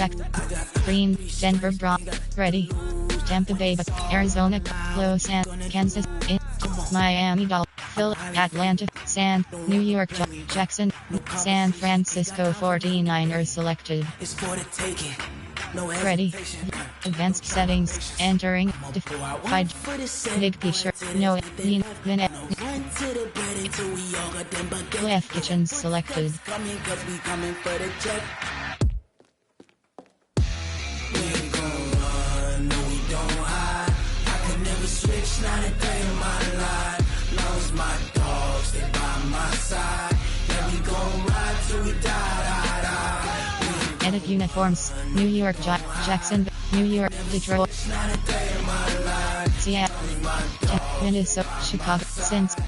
Jack, Green, Denver Broncos, ready. Tampa Bay, Arizona, Los Angeles, Kansas, Miami Dolphins, Phil, Atlanta, New York, Jackson, San Francisco 49ers selected. Ready. Advanced settings. Entering. Defined. Big picture. No. Left kitchen selected. Switch, not a day in my life. Lost my dogs, they by my side. Yeah, we gon' ride till we die. Edit uniforms. New York, Jackson, New York, Detroit, Seattle, Minnesota, Chicago,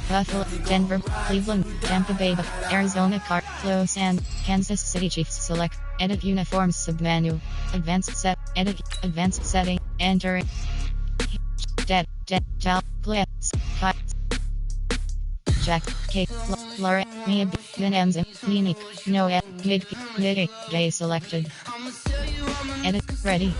Buffalo, Denver, Cleveland, Tampa Bay, Arizona, Los Angeles, Kansas City Chiefs select. Edit uniforms submenu. Advanced set. Edit. Advanced setting. Entering. Jack, Kate, Laura, Mia, Minems, Mimic, Noah, Mid, Day selected. Edit, ready.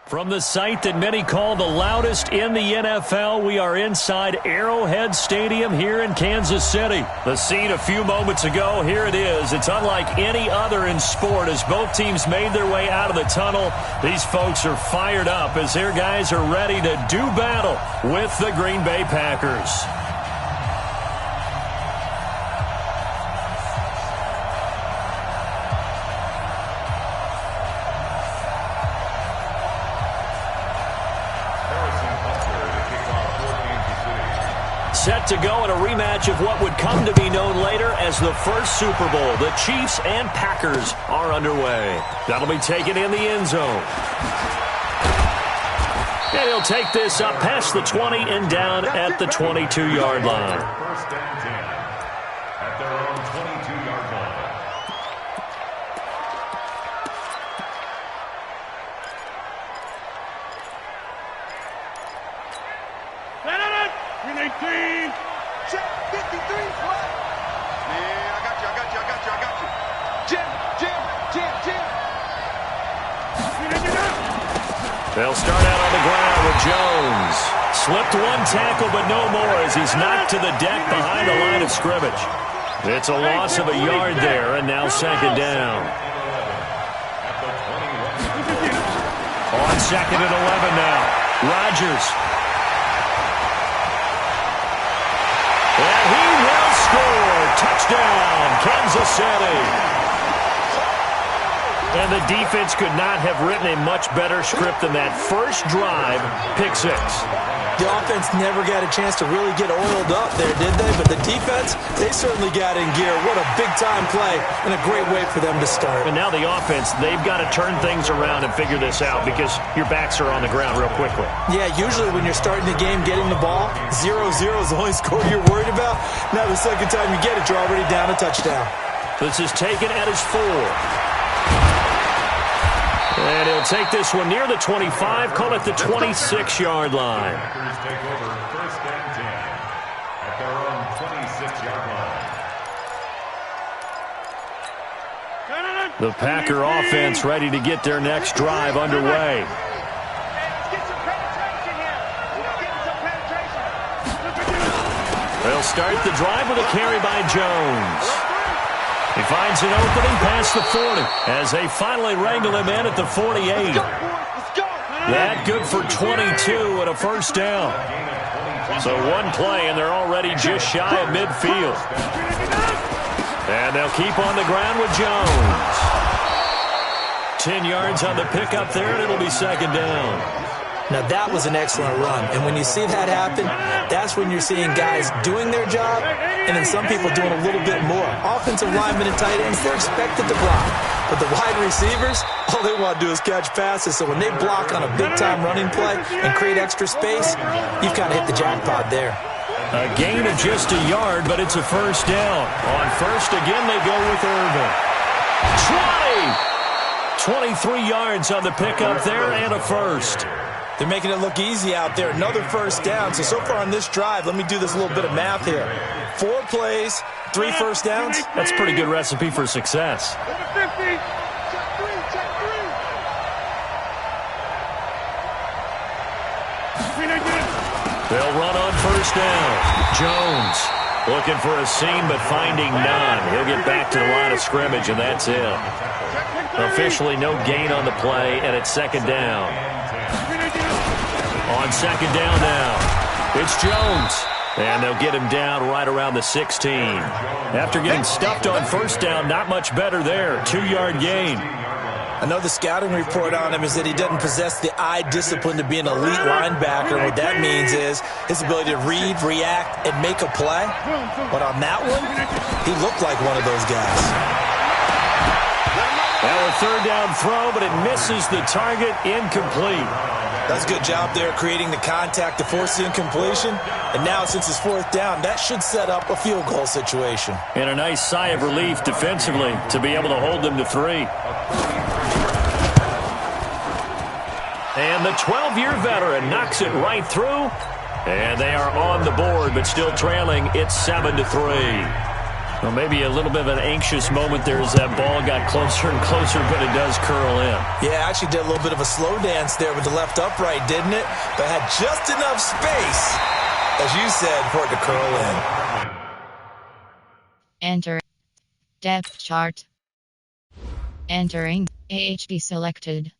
From the site that many call the loudest in the NFL, we are inside Arrowhead Stadium here in Kansas City. The scene a few moments ago, here it is. It's unlike any other in sport as both teams made their way out of the tunnel. These folks are fired up as their guys are ready to do battle with the Green Bay Packers. Set to go in a rematch of what would come to be known later as the first Super Bowl. The Chiefs and Packers are underway. That'll be taken in the end zone. And he'll take this up past the 20 and down at the 22-yard line. First and 10 at their own 22-yard line. Check 53 flag. Yeah, I got you. Jim. They'll start out on the ground with Jones. Slipped one tackle, but no more as he's knocked to the deck behind the line of scrimmage. It's a loss of a yard there, and now second down. On second and 11 now. Rodgers. And he will score. Touchdown, Kansas City. And the defense could not have written a much better script than that first drive, pick six. The offense never got a chance to really get oiled up there, did they? But the defense, they certainly got in gear. What a big-time play and a great way for them to start. And now the offense, they've got to turn things around and figure this out because your backs are on the ground real quickly. Yeah, usually when you're starting the game, getting the ball, 0-0 is the only score you're worried about. Now the second time you get it, you're already down a touchdown. This is taken at his 4. And he'll take this one near the 25, call it the 26-yard line. Packers take over first and 10 at their own 26-yard line. The Packer offense ready to get their next drive underway. They'll start the drive with a carry by Jones. He finds an opening past the 40 as they finally wrangle him in at the 48. That good for 22 and a first down. So one play and they're already just shy of midfield. And they'll keep on the ground with Jones. 10 yards on the pickup there and it'll be second down. Now, that was an excellent run. And when you see that happen, that's when you're seeing guys doing their job and then some people doing a little bit more. Offensive linemen and tight ends, they're expected to block. But the wide receivers, all they want to do is catch passes. So when they block on a big-time running play and create extra space, you've kind of hit the jackpot there. A gain of just a yard, but it's a first down. On first, again, they go with Irvin. 23 yards on the pickup there and a first. They're making it look easy out there. Another first down. So far on this drive, let me do this little bit of math here. 4 plays, 3 first downs. That's a pretty good recipe for success. They'll run on first down. Jones looking for a seam but finding none. He'll get back to the line of scrimmage, and that's it. Officially no gain on the play, and it's second down. On second down now, it's Jones. And they'll get him down right around the 16. After getting stuffed on first down, not much better there. 2-yard gain. I know the scouting report on him is that he doesn't possess the eye discipline to be an elite linebacker. What that means is his ability to read, react, and make a play. But on that one, he looked like one of those guys. Now a third down throw, but it misses the target. Incomplete. That's a good job there creating the contact to force the incompletion. And now since it's fourth down, that should set up a field goal situation. And a nice sigh of relief defensively to be able to hold them to 3. And the 12-year veteran knocks it right through. And they are on the board, but still trailing. It's 7-3. Well, maybe a little bit of an anxious moment there as that ball got closer and closer, but it does curl in. Yeah, actually did a little bit of a slow dance there with the left upright, didn't it? But had just enough space, as you said, for it to curl in. Enter. Depth chart. Entering. AHB selected.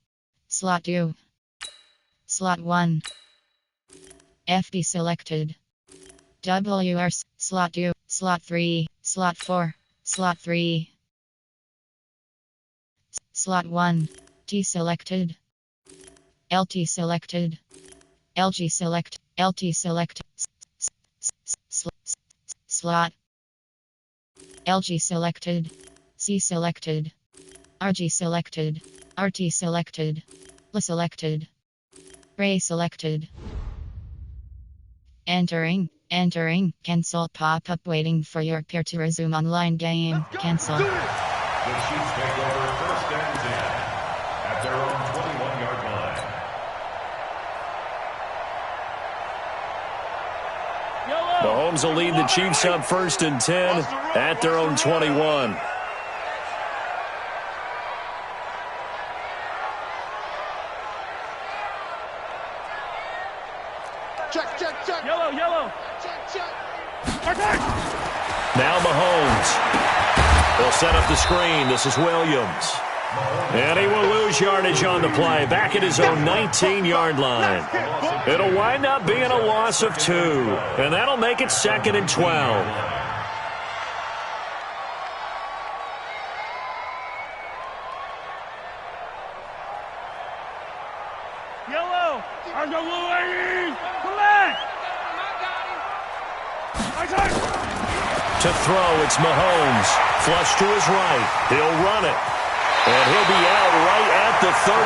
Slot 2. Slot 1. FB selected. WR. Slot 2. Slot 3. Slot 4. Slot 3. Slot 1. T selected. LT selected. LG select. LT select. Slot. LG selected. C selected. RG selected. RT selected. L selected. Ray selected. Entering. Entering. Cancel pop-up waiting for your peer to resume online game. Cancel. The Chiefs take over first and 10 at their own 21-yard line. Mahomes will lead the Chiefs up first and 10 at their own 21. Check. Yellow. Check. Now Mahomes. They'll set up the screen. This is Williams. And he will lose yardage on the play. Back at his own 19-yard line. It'll wind up being a loss of 2. And that'll make it second and 12. Yellow. Come back. To throw, it's Mahomes. Flush to his right. He'll run it. And he'll be out right at the 35.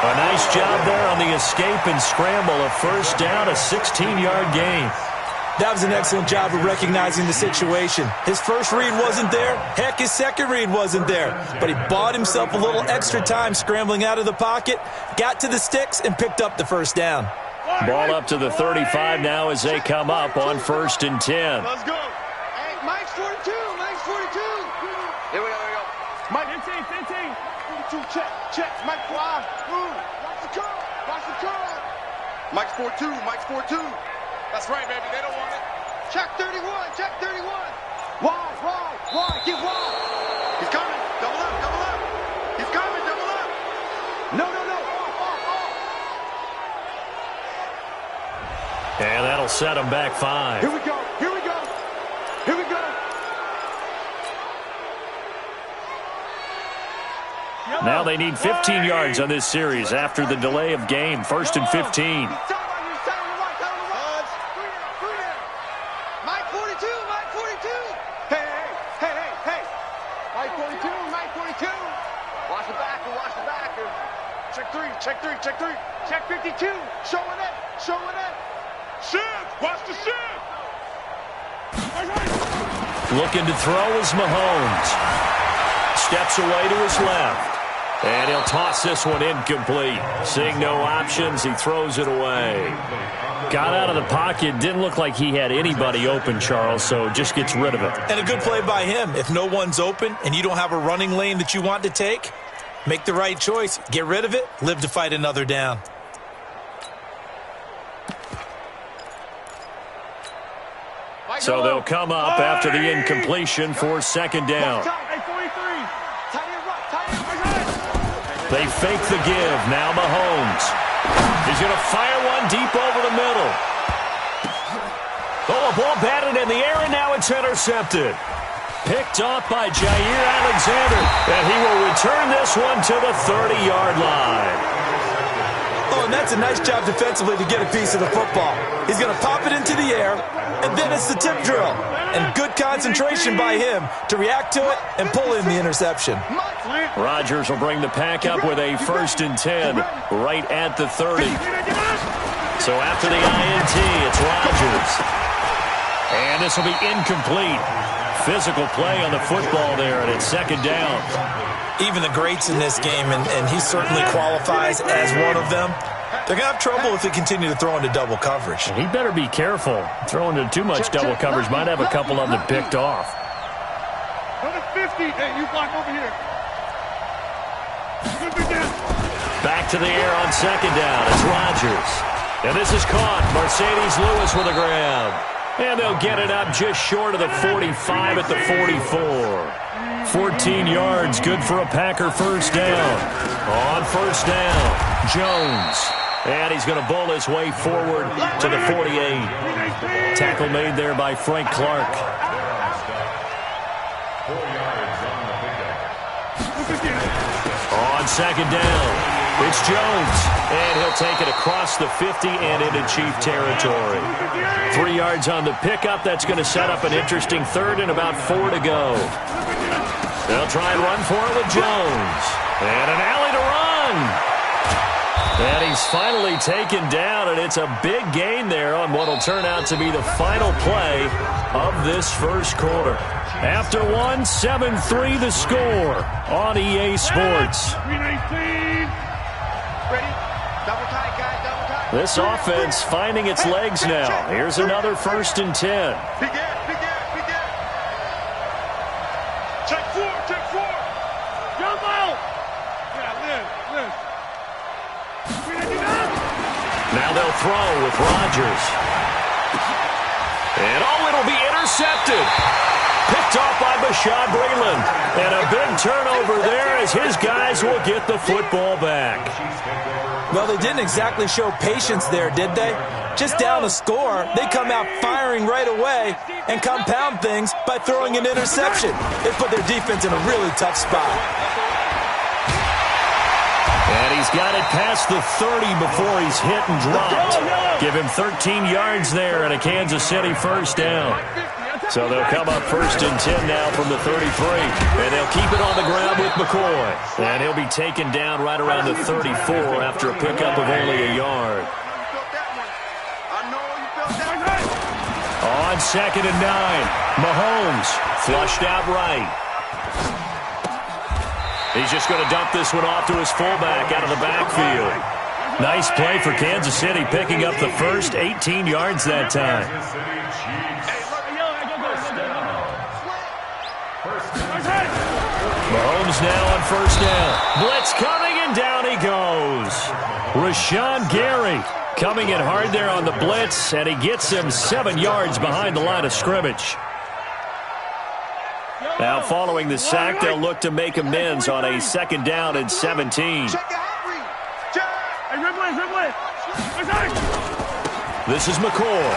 A nice job there on the escape and scramble. A first down, a 16-yard gain. That was an excellent job of recognizing the situation. His first read wasn't there. Heck, his second read wasn't there. But he bought himself a little extra time scrambling out of the pocket, got to the sticks, and picked up the first down. Ball up to the 35 now as they come up on first and 10. Let's go. Hey, Mike's 42. Here we go. Mike, 15. 42, check. Mike, fly. Watch the curl. Mike's 4-2. That's right, baby. They don't want it. Check 31. Wide. Get wide. He's coming. Double up. He's coming. Double up. No. And that'll set him back 5. Here we go. Now they need 15 yards on this series after the delay of game. 1st and 15. Mike 42, Mike 42. Hey. Mike 42, Mike 42. Watch the back. Check three. Check 52. Showing it. Shift. Watch the shift. Looking to throw is Mahomes. Steps away to his left. And he'll toss this one incomplete. Seeing no options, he throws it away. Got out of the pocket. Didn't look like he had anybody open, Charles, so just gets rid of it. And a good play by him. If no one's open and you don't have a running lane that you want to take, make the right choice. Get rid of it. Live to fight another down. So they'll come up after the incompletion for 2nd down. They fake the give. Now Mahomes. He's going to fire one deep over the middle. Oh, a ball batted in the air, and now it's intercepted. Picked off by Jair Alexander, and he will return this one to the 30-yard line. Oh, and that's a nice job defensively to get a piece of the football. He's going to pop it into the air, and then it's the tip drill. And good concentration by him to react to it and pull in the interception. Rodgers will bring the pack up with a 1st and 10 right at the 30. So after the INT, it's Rodgers. And this will be incomplete. Physical play on the football there, and it's 2nd down. Even the greats in this game, and he certainly qualifies as one of them, they're going to have trouble if they continue to throw into double coverage. He better be careful. Throwing into too much double coverage might have a couple of them picked off. Go to 50. Hey, you block over here. Back to the air on 2nd down. It's Rodgers. And this is caught. Mercedes Lewis with a grab. And they'll get it up just short of the 45 at the 44. 14 yards, good for a Packer 1st down. On 1st down, Jones. And he's going to bowl his way forward to the 48. Tackle made there by Frank Clark. 4 yards on the pickup. On 2nd down, it's Jones. And he'll take it across the 50 and into Chief territory. 3 yards on the pickup. That's going to set up an interesting 3rd and about 4 to go. They'll try and run for it with Jones. And an alley to run. And he's finally taken down, and it's a big gain there on what will turn out to be the final play of this 1st quarter. After one, 7-3 the score on EA Sports. This offense finding its legs now. Here's another 1st and 10. Check 4. Jump out. Live. Now they'll throw with Rodgers. And it'll be intercepted. Picked off by Bashaud Breeland. And a big turnover there as his guys will get the football back. Well, they didn't exactly show patience there, did they? Just down a score, they come out firing right away and compound things by throwing an interception. They put their defense in a really tough spot. And he's got it past the 30 before he's hit and dropped. Give him 13 yards there and a Kansas City 1st down. So they'll come up 1st and 10 now from the 33. And they'll keep it on the ground with McCoy. And he'll be taken down right around the 34 after a pickup of only a yard. On 2nd and 9, Mahomes flushed out right. He's just going to dump this one off to his fullback out of the backfield. Nice play for Kansas City, picking up the first 18 yards that time. Mahomes now on 1st down. Blitz coming, and down he goes. Rashawn Gary coming in hard there on the blitz, and he gets him 7 yards behind the line of scrimmage. Now following the sack, they'll look to make amends on a 2nd down and 17. This is McCoy.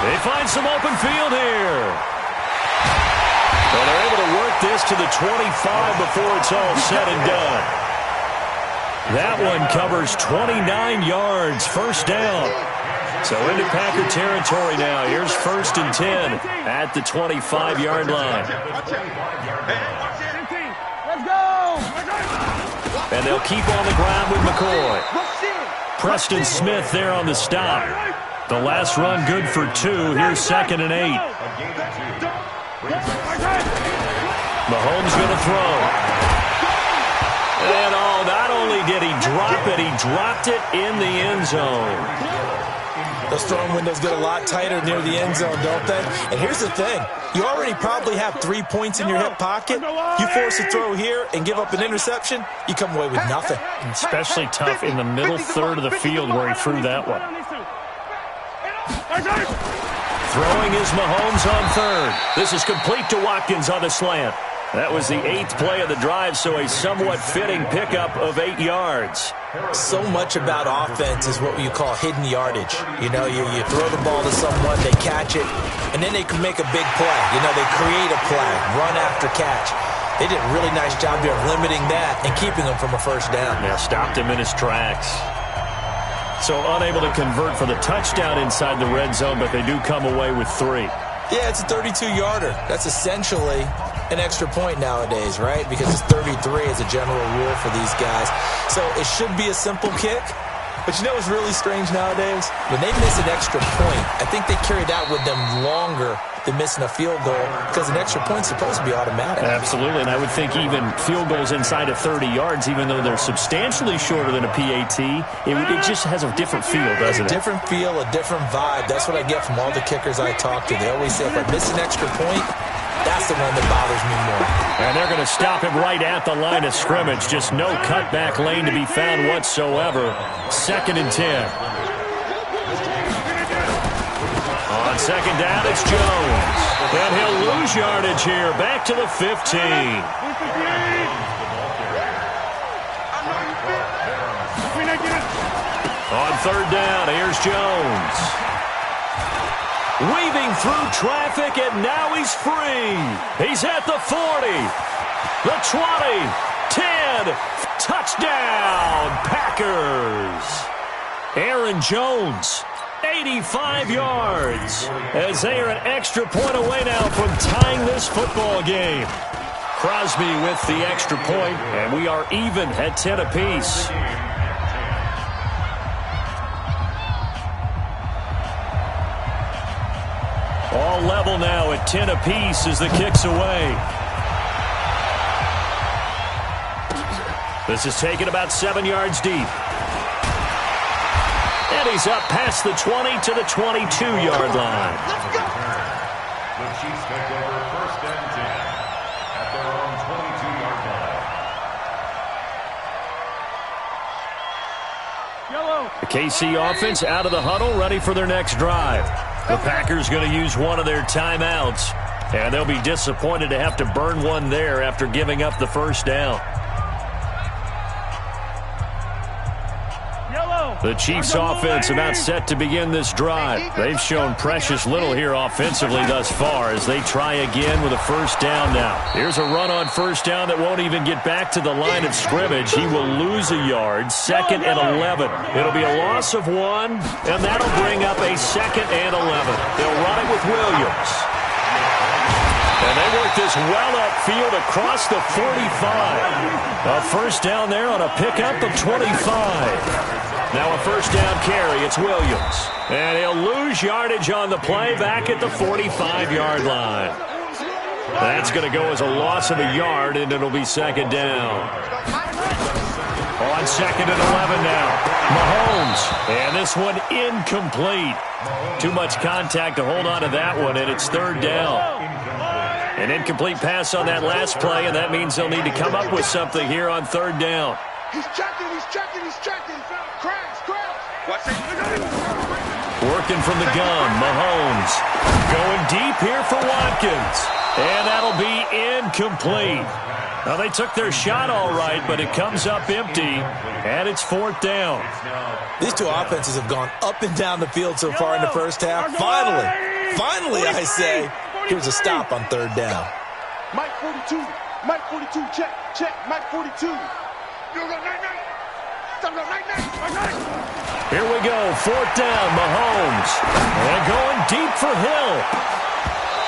They find some open field here. Well, they're able to work this to the 25 before it's all said and done. That one covers 29 yards, first down. So into Packer territory now. Here's 1st and 10 at the 25-yard line. Let's go! And they'll keep on the ground with McCoy. Preston Smith there on the stop. The last run good for 2. Here's 2nd and 8. Mahomes going to throw. And not only did he drop it, he dropped it in the end zone. Those throwing windows get a lot tighter near the end zone, don't they? And here's the thing. You already probably have 3 points in your hip pocket. You force a throw here and give up an interception, you come away with nothing. Especially tough in the middle third of the field where he threw that one. Throwing is Mahomes on 3rd. This is complete to Watkins on the slant. That was the 8th play of the drive, so a somewhat fitting pickup of 8 yards. So much about offense is what you call hidden yardage. You know, you throw the ball to someone, they catch it, and then they can make a big play. You know, they create a play, run after catch. They did a really nice job here of limiting that and keeping him from a first down. Yeah, stopped him in his tracks. So unable to convert for the touchdown inside the red zone, but they do come away with 3. Yeah, it's a 32-yarder. That's essentially an extra point nowadays, right? Because it's 33 as a general rule for these guys. So it should be a simple kick. But you know what's really strange nowadays? When they miss an extra point, I think they carry that with them longer than missing a field goal because an extra point's supposed to be automatic. Absolutely, and I would think even field goals inside of 30 yards, even though they're substantially shorter than a PAT, it just has a different feel, doesn't it? A different feel, a different vibe. That's what I get from all the kickers I talk to. They always say, if I miss an extra point, that's the one that bothers me more. And they're going to stop him right at the line of scrimmage. Just no cutback lane to be found whatsoever. 2nd and 10. On 2nd down, it's Jones. And he'll lose yardage here. Back to the 15. On 3rd down, here's Jones. Weaving through traffic, and now he's free. He's at the 40, the 20, 10. Touchdown, Packers. Aaron Jones, 85 yards, as they are an extra point away now from tying this football game. Crosby with the extra point, and we are even at 10 apiece. All level now at 10 apiece as the kick's away. This is taken about 7 yards deep. And he's up past the 20 to the 22-yard line. The Chiefs take over 1st and 10 at their own 22-yard line. The KC offense out of the huddle, ready for their next drive. The Packers going to use one of their timeouts, and they'll be disappointed to have to burn one there after giving up the first down. The Chiefs offense about set to begin this drive. They've shown precious little here offensively thus far as they try again with a first down now. Here's a run on first down that won't even get back to the line of scrimmage. He will lose a yard. 2nd and 11. It'll be a loss of 1, and that'll bring up a 2nd and 11. They'll run it with Williams. And they work this well upfield across the 45. A first down there on a pickup of 25. Now a first down carry. It's Williams. And he'll lose yardage on the play back at the 45-yard line. That's going to go as a loss of a yard, and it'll be 2nd down. On 2nd and 11 now. Mahomes. And this one incomplete. Too much contact to hold on to that one, and it's 3rd down. An incomplete pass on that last play, and that means they'll need to come up with something here on 3rd down. He's checking. Crash. Working from the gun, Mahomes. Going deep here for Watkins. And that'll be incomplete. Now, they took their shot all right, but it comes up empty, and it's 4th down. These two offenses have gone up and down the field so far in the first half. Finally, I say, here's a stop on 3rd down. Mike 42. Mike 42, check, check. Mike 42. Here we go, 4th down, Mahomes. And going deep for Hill.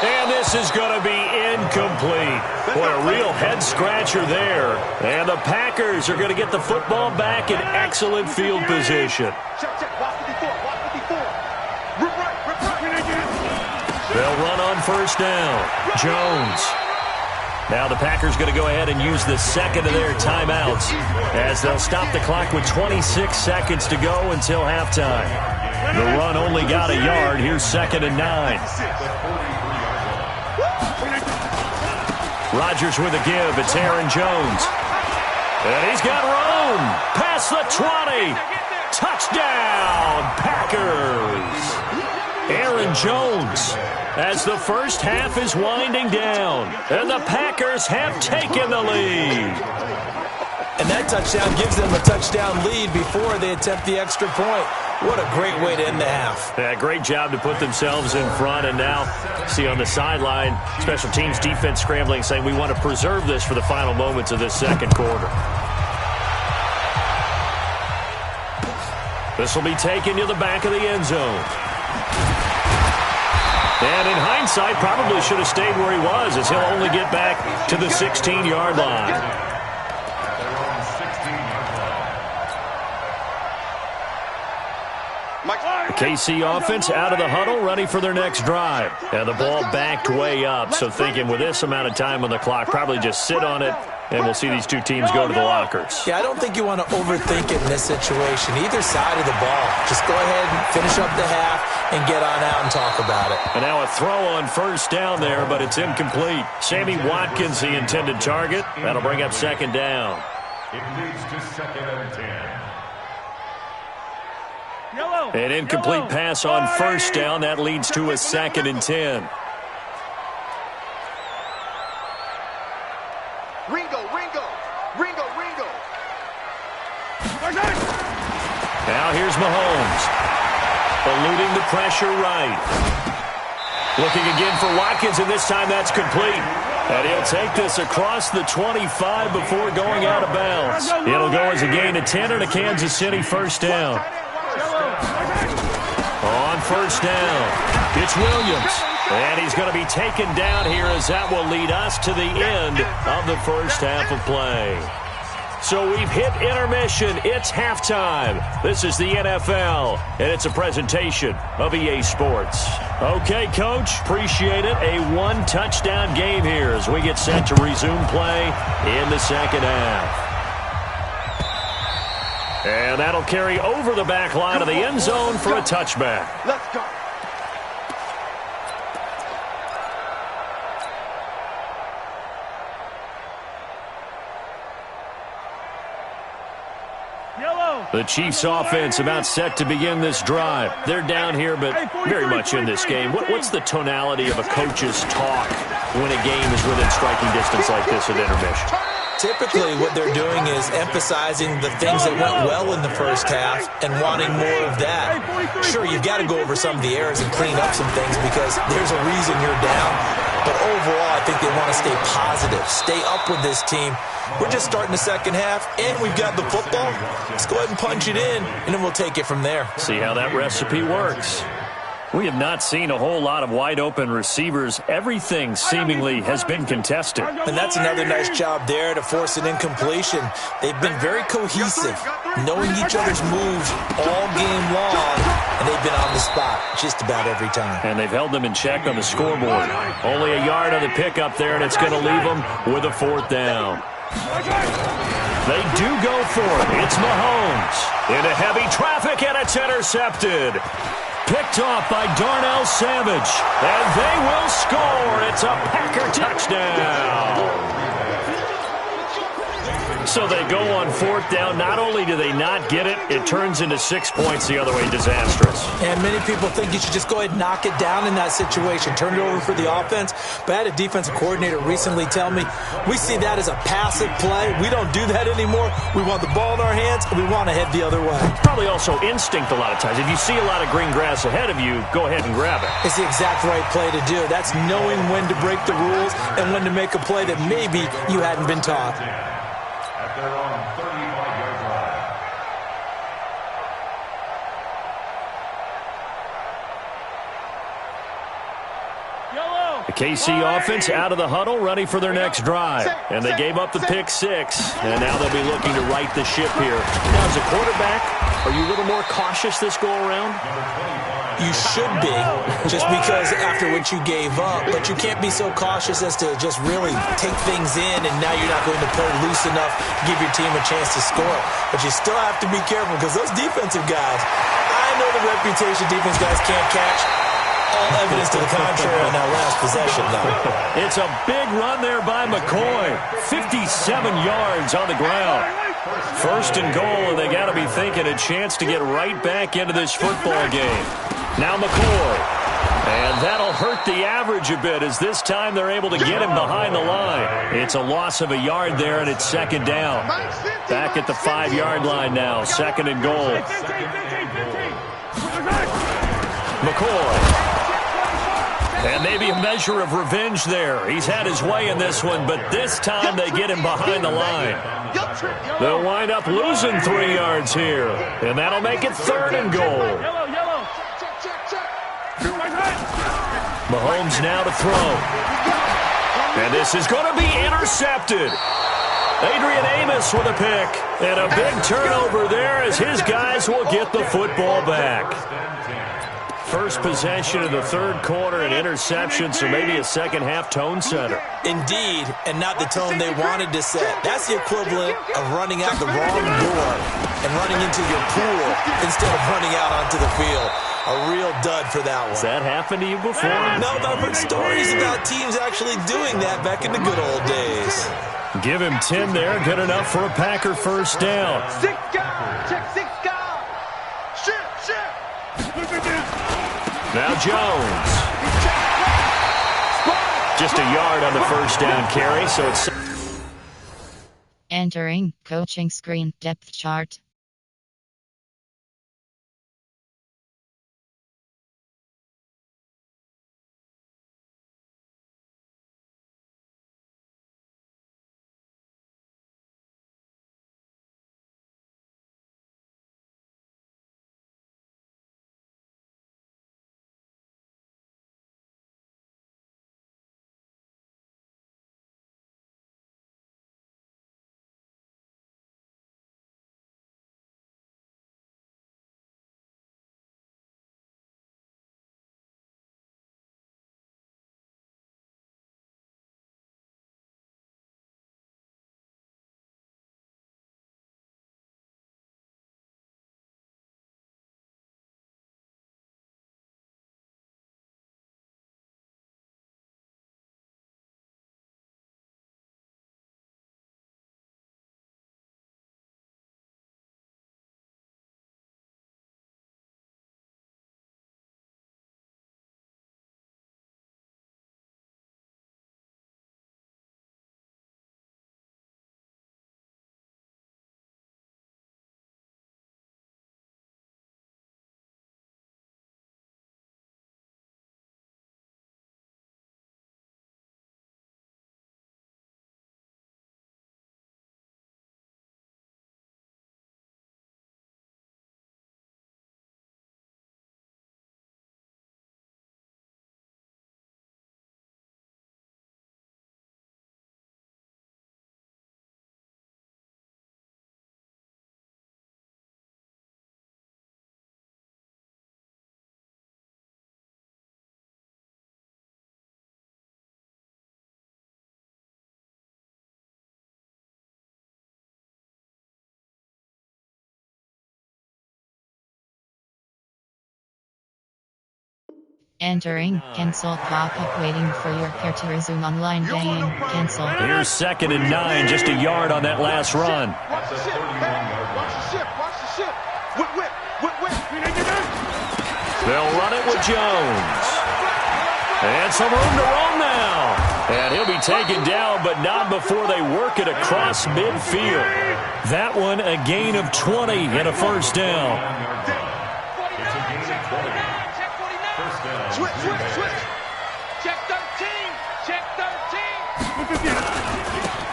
And this is going to be incomplete. Boy, a real head-scratcher there. And the Packers are going to get the football back in excellent field position. They'll run on 1st down. Jones. Now the Packers going to go ahead and use the second of their timeouts as they'll stop the clock with 26 seconds to go until halftime. The run only got a yard. Here's 2nd and 9. Rodgers with a give. It's Aaron Jones. And he's got room. Past the 20. Touchdown, Packers. Aaron Jones as the first half is winding down. And the Packers have taken the lead. And that touchdown gives them a touchdown lead before they attempt the extra point. What a great way to end the half. Yeah, great job to put themselves in front. And now, see on the sideline, special teams defense scrambling, saying we want to preserve this for the final moments of this second quarter. This will be taken to the back of the end zone. And in hindsight, probably should have stayed where he was, as he'll only get back to the 16-yard line. The KC offense out of the huddle, ready for their next drive. And the ball backed way up, so thinking with this amount of time on the clock, probably just sit on it, and we'll see these two teams go to the lockers. Yeah, I don't think you want to overthink it in this situation. Either side of the ball. Just go ahead and finish up the half and get on out and talk about it. And now a throw on 1st down there, but it's incomplete. Sammy Watkins, the intended target. That'll bring up 2nd down. It leads to 2nd and 10. An incomplete pass on 1st down. That leads to a 2nd and 10. Ringo. Now here's Mahomes. Eluding the pressure right. Looking again for Watkins, and this time that's complete. And he'll take this across the 25 before going out of bounds. It'll go as a gain of 10 and a Kansas City 1st down. On 1st down, it's Williams. And he's going to be taken down here as that will lead us to the end of the first half of play. So we've hit intermission. It's halftime. This is the NFL, and it's a presentation of EA Sports. Okay, Coach, appreciate it. A one-touchdown game here as we get set to resume play in the second half. And that'll carry over the back line of the end zone for a touchback. Let's go. The Chiefs offense about set to begin this drive. They're down here, but very much in this game. What's the tonality of a coach's talk when a game is within striking distance like this at intermission? Typically, what they're doing is emphasizing the things that went well in the first half and wanting more of that. Sure, you've got to go over some of the errors and clean up some things because there's a reason you're down. But overall, I think they want to stay positive, stay up with this team. We're just starting the second half, and we've got the football. Let's go ahead and punch it in, and then we'll take it from there. See how that recipe works. We have not seen a whole lot of wide-open receivers. Everything seemingly has been contested. And that's another nice job there to force an incompletion. They've been very cohesive, knowing each other's moves all game long, and they've been on the spot just about every time. And they've held them in check on the scoreboard. Only a yard on the pickup there, and it's going to leave them with a 4th down. They do go for it. It's Mahomes into heavy traffic, and it's intercepted. Picked off by Darnell Savage, and they will score. It's a Packer touchdown. So they go on 4th down. Not only do they not get it, it turns into 6 points the other way. Disastrous. And many people think you should just go ahead and knock it down in that situation. Turn it over for the offense. But I had a defensive coordinator recently tell me, we see that as a passive play. We don't do that anymore. We want the ball in our hands, and we want to head the other way. Probably also instinct a lot of times. If you see a lot of green grass ahead of you, go ahead and grab it. It's the exact right play to do. That's knowing when to break the rules and when to make a play that maybe you hadn't been taught. At their own 35-yard line. The KC offense out of the huddle, ready for their next drive. And they gave up the pick 6, and now they'll be looking to right the ship here. Now, as a quarterback, are you a little more cautious this go-around? You should be, just because after what you gave up, but you can't be so cautious as to just really take things in, and now you're not going to play loose enough to give your team a chance to score. But you still have to be careful, because those defensive guys, I know the reputation defense guys can't catch. All evidence to the contrary on that last possession, though. It's a big run there by McCoy. 57 yards on the ground. 1st and goal, and they got to be thinking a chance to get right back into this football game. Now McCoy. And that'll hurt the average a bit, as this time they're able to get him behind the line. It's a loss of a yard there, and it's 2nd down. Back at the 5-yard line now, 2nd and goal. McCoy. And maybe a measure of revenge there. He's had his way in this one, but this time they get him behind the line. They'll wind up losing 3 yards here, and that'll make it 3rd and goal. Mahomes now to throw. And this is going to be intercepted. Adrian Amos with a pick. And a big turnover there, as his guys will get the football back. First possession of the 3rd quarter, an interception, so maybe a second-half tone setter. Indeed, and not the tone they wanted to set. That's the equivalent of running out the wrong door and running into your pool instead of running out onto the field. A real dud for that one. Has that happened to you before? No, but I've heard stories about teams actually doing that back in the good old days. Give him 10 there, good enough for a Packer 1st down. 6 guard, check 6 guard. Shit. Now Jones. Just a yard on the 1st down carry, so it's... Entering coaching screen depth chart. Entering cancel pop-up waiting for your pair to resume online game. Cancel. Here's 2nd and 9, just a yard on that last run. Watch the ship. Watch the ship. Watch the ship. Whip. They'll run it with Jones. And some room to roam now. And he'll be taken down, but not before they work it across midfield. That one a gain of 20 and a first down. Switch. Check 13.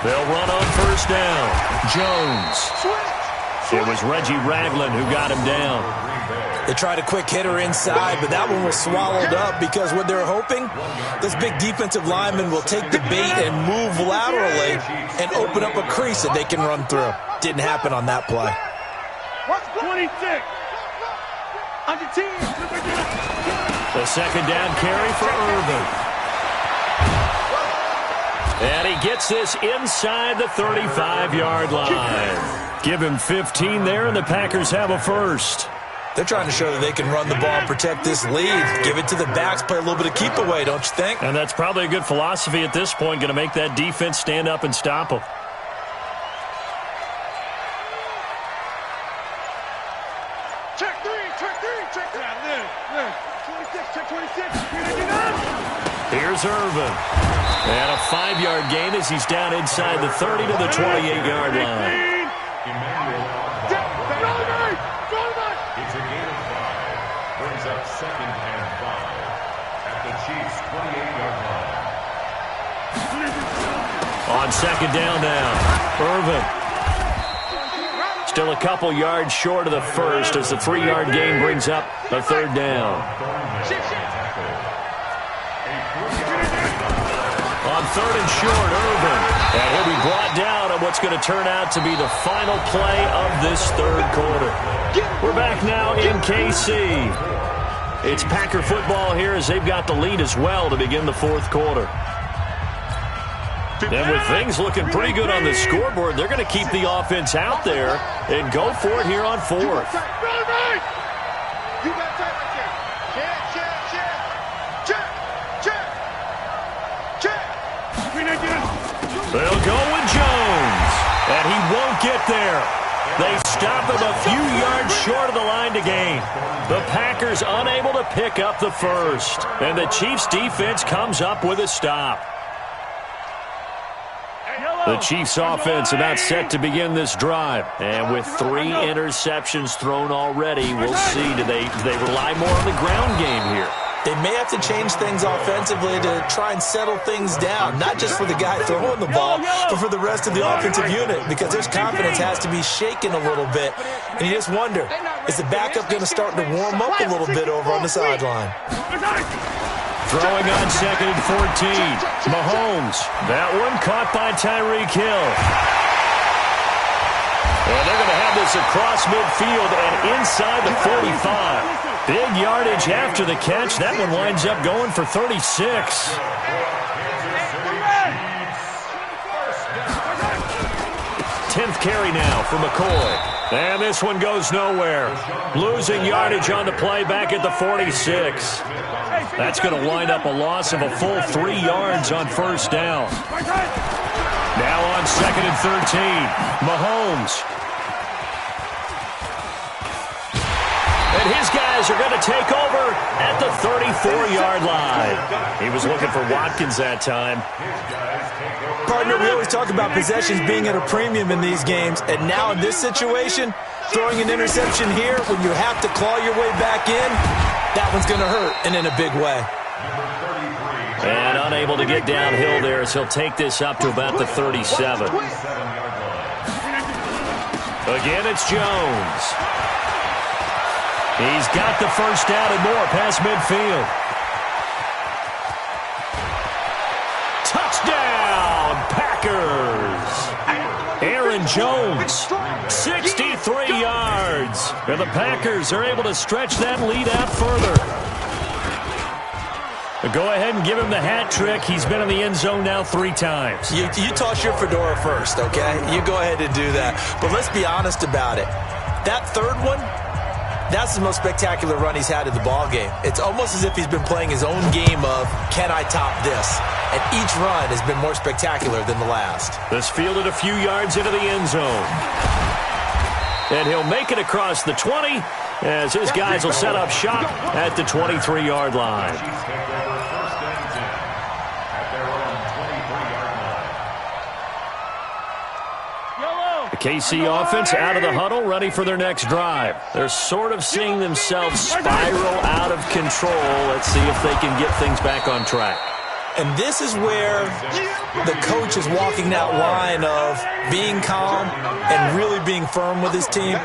They'll run on first down. Jones. It was Reggie Ragland who got him down. They tried a quick hitter inside, but that one was swallowed up because what they're hoping, this big defensive lineman will take the bait and move laterally and open up a crease that they can run through. Didn't happen on that play. 26. On the team. The 2nd down carry for Irvin. And he gets this inside the 35-yard line. Give him 15 there, and the Packers have a first. They're trying to show that they can run the ball and protect this lead. Give it to the backs, play a little bit of keep away, don't you think? And that's probably a good philosophy at this point, going to make that defense stand up and stop them. Check 3. Check 26. Here's Irvin. And a 5-yard gain as he's down inside the 30 to the 28-yard line. It's a gain of 5. Brings up 2nd and 5 at the Chiefs' 28-yard line. On 2nd down now, Irvin. Still a couple yards short of the first as the 3-yard gain brings up a 3rd down. On 3rd and short, Irvin. And he'll be brought down on what's going to turn out to be the final play of this 3rd quarter. We're back now in KC. It's Packer football here as they've got the lead as well to begin the 4th quarter. And with things looking pretty good on the scoreboard, they're going to keep the offense out there and go for it here on 4th. You got time right there. Check. They'll go with Jones, and he won't get there. They stop him a few yards short of the line to gain. The Packers unable to pick up the first, and the Chiefs defense comes up with a stop. The Chiefs offense about set to begin this drive, and with 3 interceptions thrown already, we'll see do they rely more on the ground game here. They may have to change things offensively to try and settle things down, not just for the guy throwing the ball, but for the rest of the offensive unit, because their confidence has to be shaken a little bit. And you just wonder, is the backup going to start to warm up a little bit over on the sideline? Throwing on 2nd and 14. Mahomes. That one caught by Tyreek Hill. And they're going to have this across midfield and inside the 45. Big yardage after the catch. That one winds up going for 36. 10th carry now for McCoy. And this one goes nowhere. Losing yardage on the play back at the 46. That's going to wind up a loss of a full 3 yards on first down. Now on 2nd and 13. Mahomes. And his guys are going to take over at the 34-yard line. He was looking for Watkins that time. Partner, we always talk about possessions being at a premium in these games, and now in this situation, throwing an interception here when you have to claw your way back in, that one's going to hurt, and in a big way. And unable to get downhill there as he'll take this up to about the 37. Again, it's Jones. He's got the first down and more past midfield. Touchdown, Packers! Aaron Jones, 63 yards. And the Packers are able to stretch that lead out further. Go ahead and give him the hat trick. He's been in the end zone now 3 times. You toss your fedora first, okay? You go ahead and do that. But let's be honest about it. That third one, That's the most spectacular run he's had in the ballgame. It's almost as if he's been playing his own game of, can I top this? And each run has been more spectacular than the last. This fielded a few yards into the end zone. And he'll make it across the 20 as his guys will set up shop at the 23-yard line. The KC offense out of the huddle, ready for their next drive. They're sort of seeing themselves spiral out of control. Let's see if they can get things back on track. And this is where the coach is walking that line of being calm and really being firm with his team.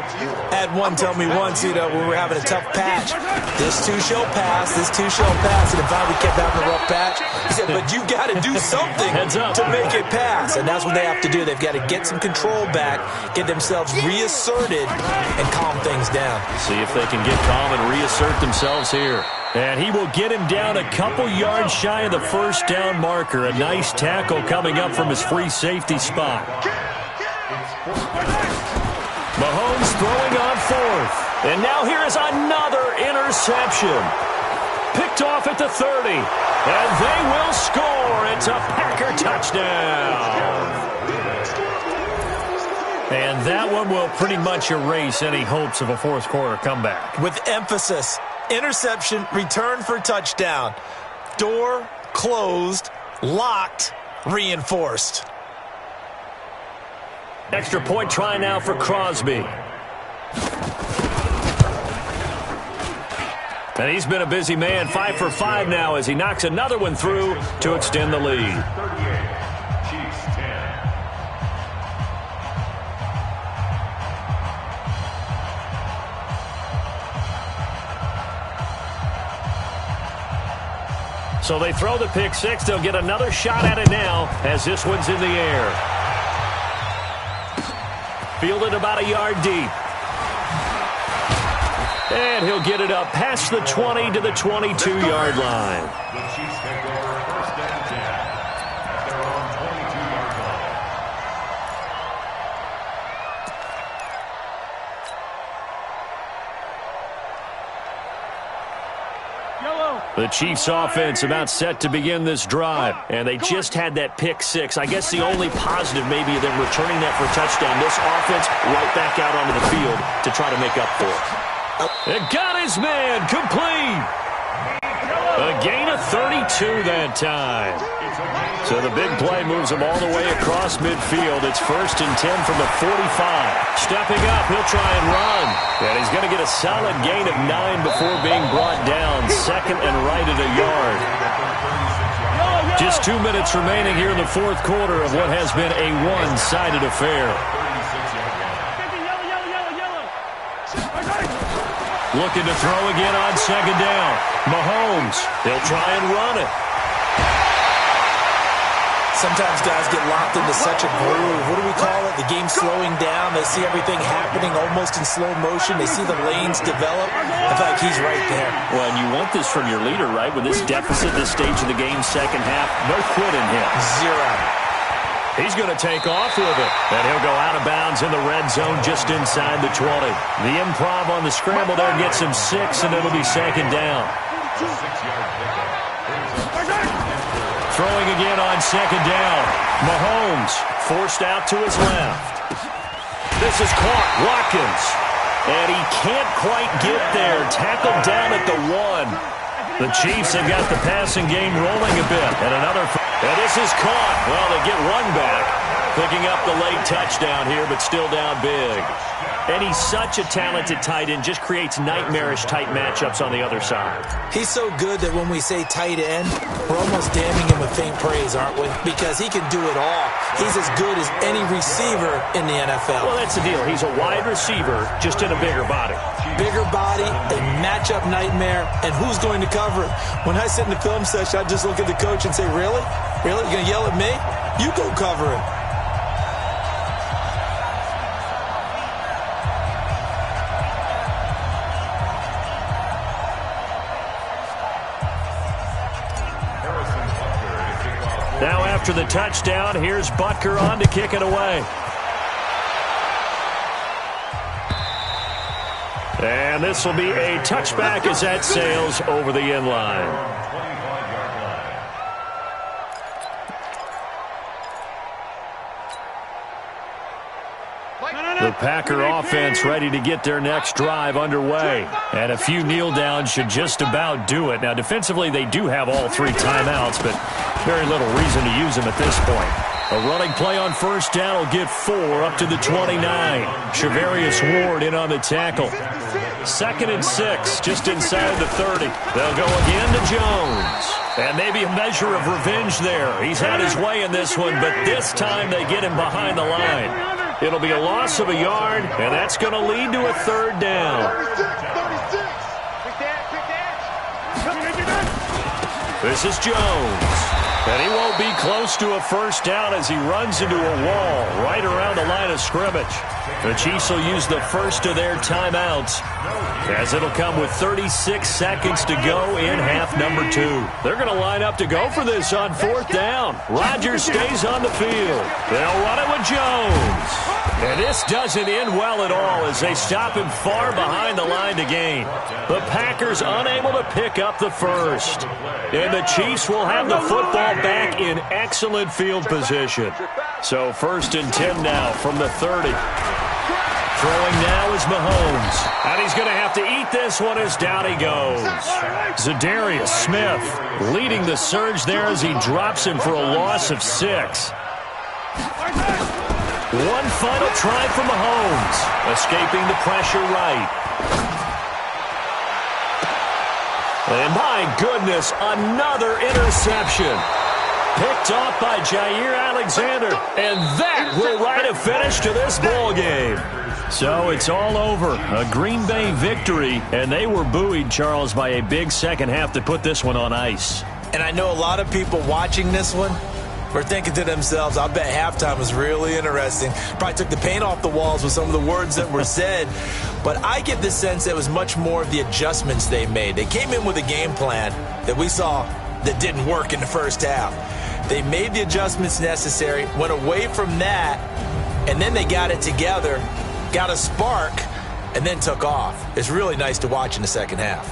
Had one tell me once, when we were having a tough patch, this too shall pass, this too shall pass. And if we kept having a rough patch, he said, but you got to do something to make it pass. And that's what they have to do. They've got to get some control back, get themselves reasserted, and calm things down. See if they can get calm and reassert themselves here. And he will get him down a couple yards shy of the first down marker. A nice tackle coming up from his free safety spot. Mahomes throwing on fourth. And now here is another interception. Picked off at the 30. And they will score. It's a Packer touchdown. And that one will pretty much erase any hopes of a fourth quarter comeback. With emphasis. Interception, return for touchdown. Door closed, locked, reinforced. Extra point try now for Crosby. And he's been a busy man, 5 for 5 now as he knocks another one through to extend the lead. So they throw the pick six. They'll get another shot at it now as this one's in the air. Fielded about a yard deep. And he'll get it up past the 20 to the 22-yard line. The Chiefs take over first and 10 at their own 22-yard line. The Chiefs offense about set to begin this drive, and they just had that pick six. I guess the only positive maybe them returning that for a touchdown. This offense right back out onto the field to try to make up for it. It got his man complete. A gain of 32 that time. So the big play moves him all the way across midfield. It's 1st and 10 from the 45. Stepping up, he'll try and run. And he's going to get a solid gain of 9 before being brought down. 2nd and right at a yard. Just 2 minutes remaining here in the fourth quarter of what has been a one-sided affair. Looking to throw again on 2nd down. Mahomes, he'll try and run it. Sometimes guys get locked into such a groove. What do we call it? The game slowing down. They see everything happening almost in slow motion. They see the lanes develop. I feel like he's right there. Well, and you want this from your leader, right? With this deficit, this stage of the game, second half, no quit in him. Zero. He's going to take off with it. And he'll go out of bounds in the red zone just inside the 20. The improv on the scramble there gets him 6, and it'll be 2nd down. Throwing again on 2nd down. Mahomes forced out to his left. This is caught. Watkins. And he can't quite get there. Tackled down at the 1. The Chiefs have got the passing game rolling a bit. And another. And this is caught. Well, they get one back. Picking up the late touchdown here, but still down big. And he's such a talented tight end, just creates nightmarish tight matchups on the other side. He's so good that when we say tight end, we're almost damning him with faint praise, aren't we? Because he can do it all. He's as good as any receiver in the NFL. Well, that's the deal. He's a wide receiver, just in a bigger body. Bigger body, a matchup nightmare, and who's going to cover him? When I sit in the film session, I just look at the coach and say, really? Really? You're going to yell at me? You go cover him. Now after the touchdown, here's Butker on to kick it away. And this will be a touchback as that sails over the end line. The Packer offense ready to get their next drive underway. And a few kneel downs should just about do it. Now, defensively, they do have all 3 timeouts, but very little reason to use them at this point. A running play on first down will get 4 up to the 29. Shavarius Ward in on the tackle. 2nd and 6, just inside the 30. They'll go again to Jones. And maybe a measure of revenge there. He's had his way in this one, but this time they get him behind the line. It'll be a loss of a yard, and that's going to lead to a 3rd down. This is Jones. And he won't be close to a first down as he runs into a wall right around the line of scrimmage. The Chiefs will use the first of their timeouts as it'll come with 36 seconds to go in half number 2. They're going to line up to go for this on 4th down. Rodgers stays on the field. They'll run it with Jones. And this doesn't end well at all as they stop him far behind the line to gain. The Packers unable to pick up the first. And the Chiefs will have the football back in excellent field position. So 1st and 10 now from the 30. Throwing now is Mahomes. And he's going to have to eat this one as down he goes. Zadarius Smith leading the surge there as he drops him for a loss of 6. One final try for Mahomes. Escaping the pressure right. And my goodness, another interception. Picked off by Jair Alexander. And that will write a finish to this ball game. So it's all over. A Green Bay victory. And they were buoyed, Charles, by a big second half to put this one on ice. And I know a lot of people watching this one were thinking to themselves, I bet halftime was really interesting. Probably took the paint off the walls with some of the words that were said. But I get the sense it was much more of the adjustments they made. They came in with a game plan that we saw that didn't work in the first half. They made the adjustments necessary, went away from that, and then they got it together, got a spark, and then took off. It's really nice to watch in the second half.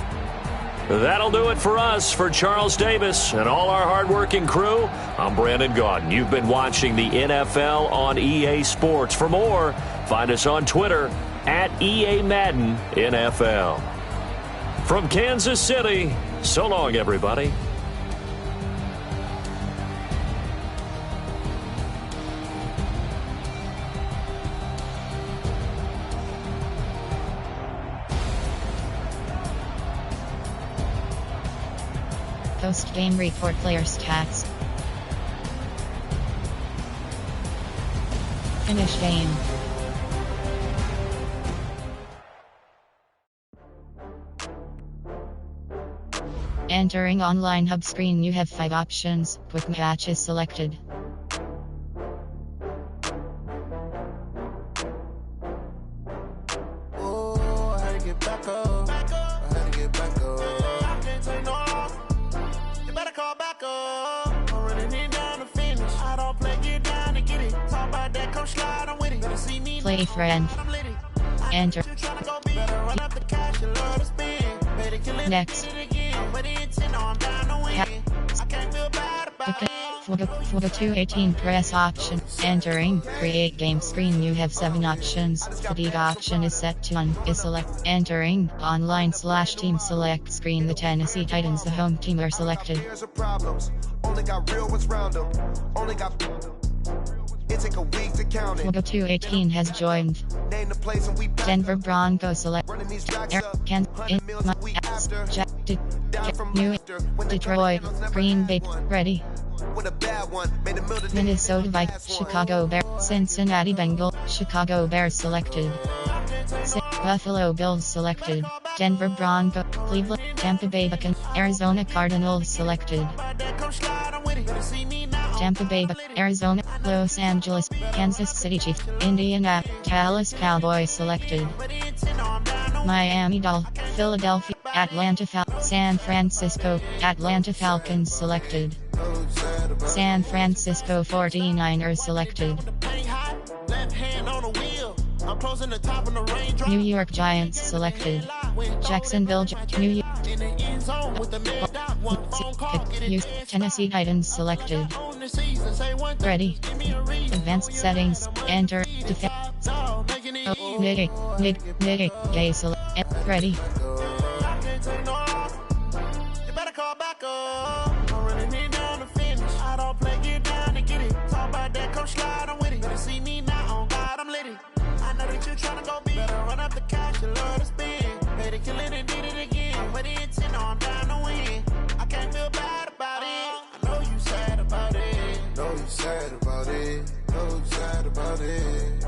That'll do it for us. For Charles Davis and all our hardworking crew, I'm Brandon Gaudin. You've been watching the NFL on EA Sports. For more, find us on Twitter at EA Madden NFL. From Kansas City, so long, everybody. Post-game report player stats. Finish game. Entering online hub screen, you have 5 options. Quick match is selected. Play friend. Enter. Next. For the 218 press option, entering create game screen, you have 7 options. Fatigue option is set to on. Is select. Entering online/team select screen, the Tennessee Titans, the home team, are selected. Logo 218 has joined. Denver Broncos select. New Detroit, Green Bay, ready. Minnesota Vikings, Chicago Bears, Cincinnati Bengals, Chicago Bears selected. Buffalo Bills selected. Denver Broncos, Cleveland, Tampa Bay Buccaneers, Arizona Cardinals selected. Tampa Bay, Arizona, Los Angeles, Kansas City Chiefs, Indianapolis, Dallas Cowboys selected. Miami Dolphins, Philadelphia, Atlanta Falcons, San Francisco, Atlanta Falcons selected. San Francisco 49ers selected. New York Giants selected. Jacksonville, New York. Tennessee Titans selected. Ready. Advanced settings. Enter. Defense. Gay select. Ready. You better call back up. I'm really need down to finish. I don't play, get down to get it. Talk about that, come slide, I'm with it. Better see me now, on God, I'm lit it. I know that you're trying to go big. Better run up the cash, you love to spend. Made it, kill it, and did it again. But the intent, no, I'm down to win. I can't feel bad about it. I know you sad about it. Know you sad about it. Know you sad about it.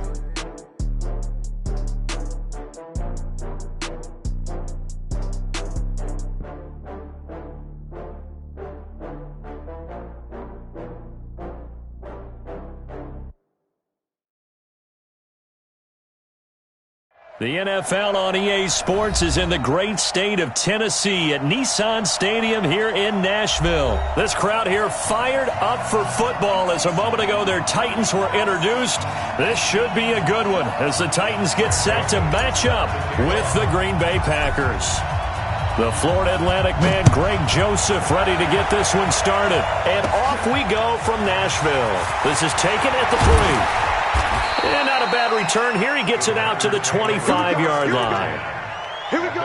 The NFL on EA Sports is in the great state of Tennessee at Nissan Stadium here in Nashville. This crowd here fired up for football as a moment ago their Titans were introduced. This should be a good one as the Titans get set to match up with the Green Bay Packers. The Florida Atlantic man Greg Joseph ready to get this one started. And off we go from Nashville. This is taken at the 3. And not a bad return here. He gets it out to the 25-yard line. Here we go.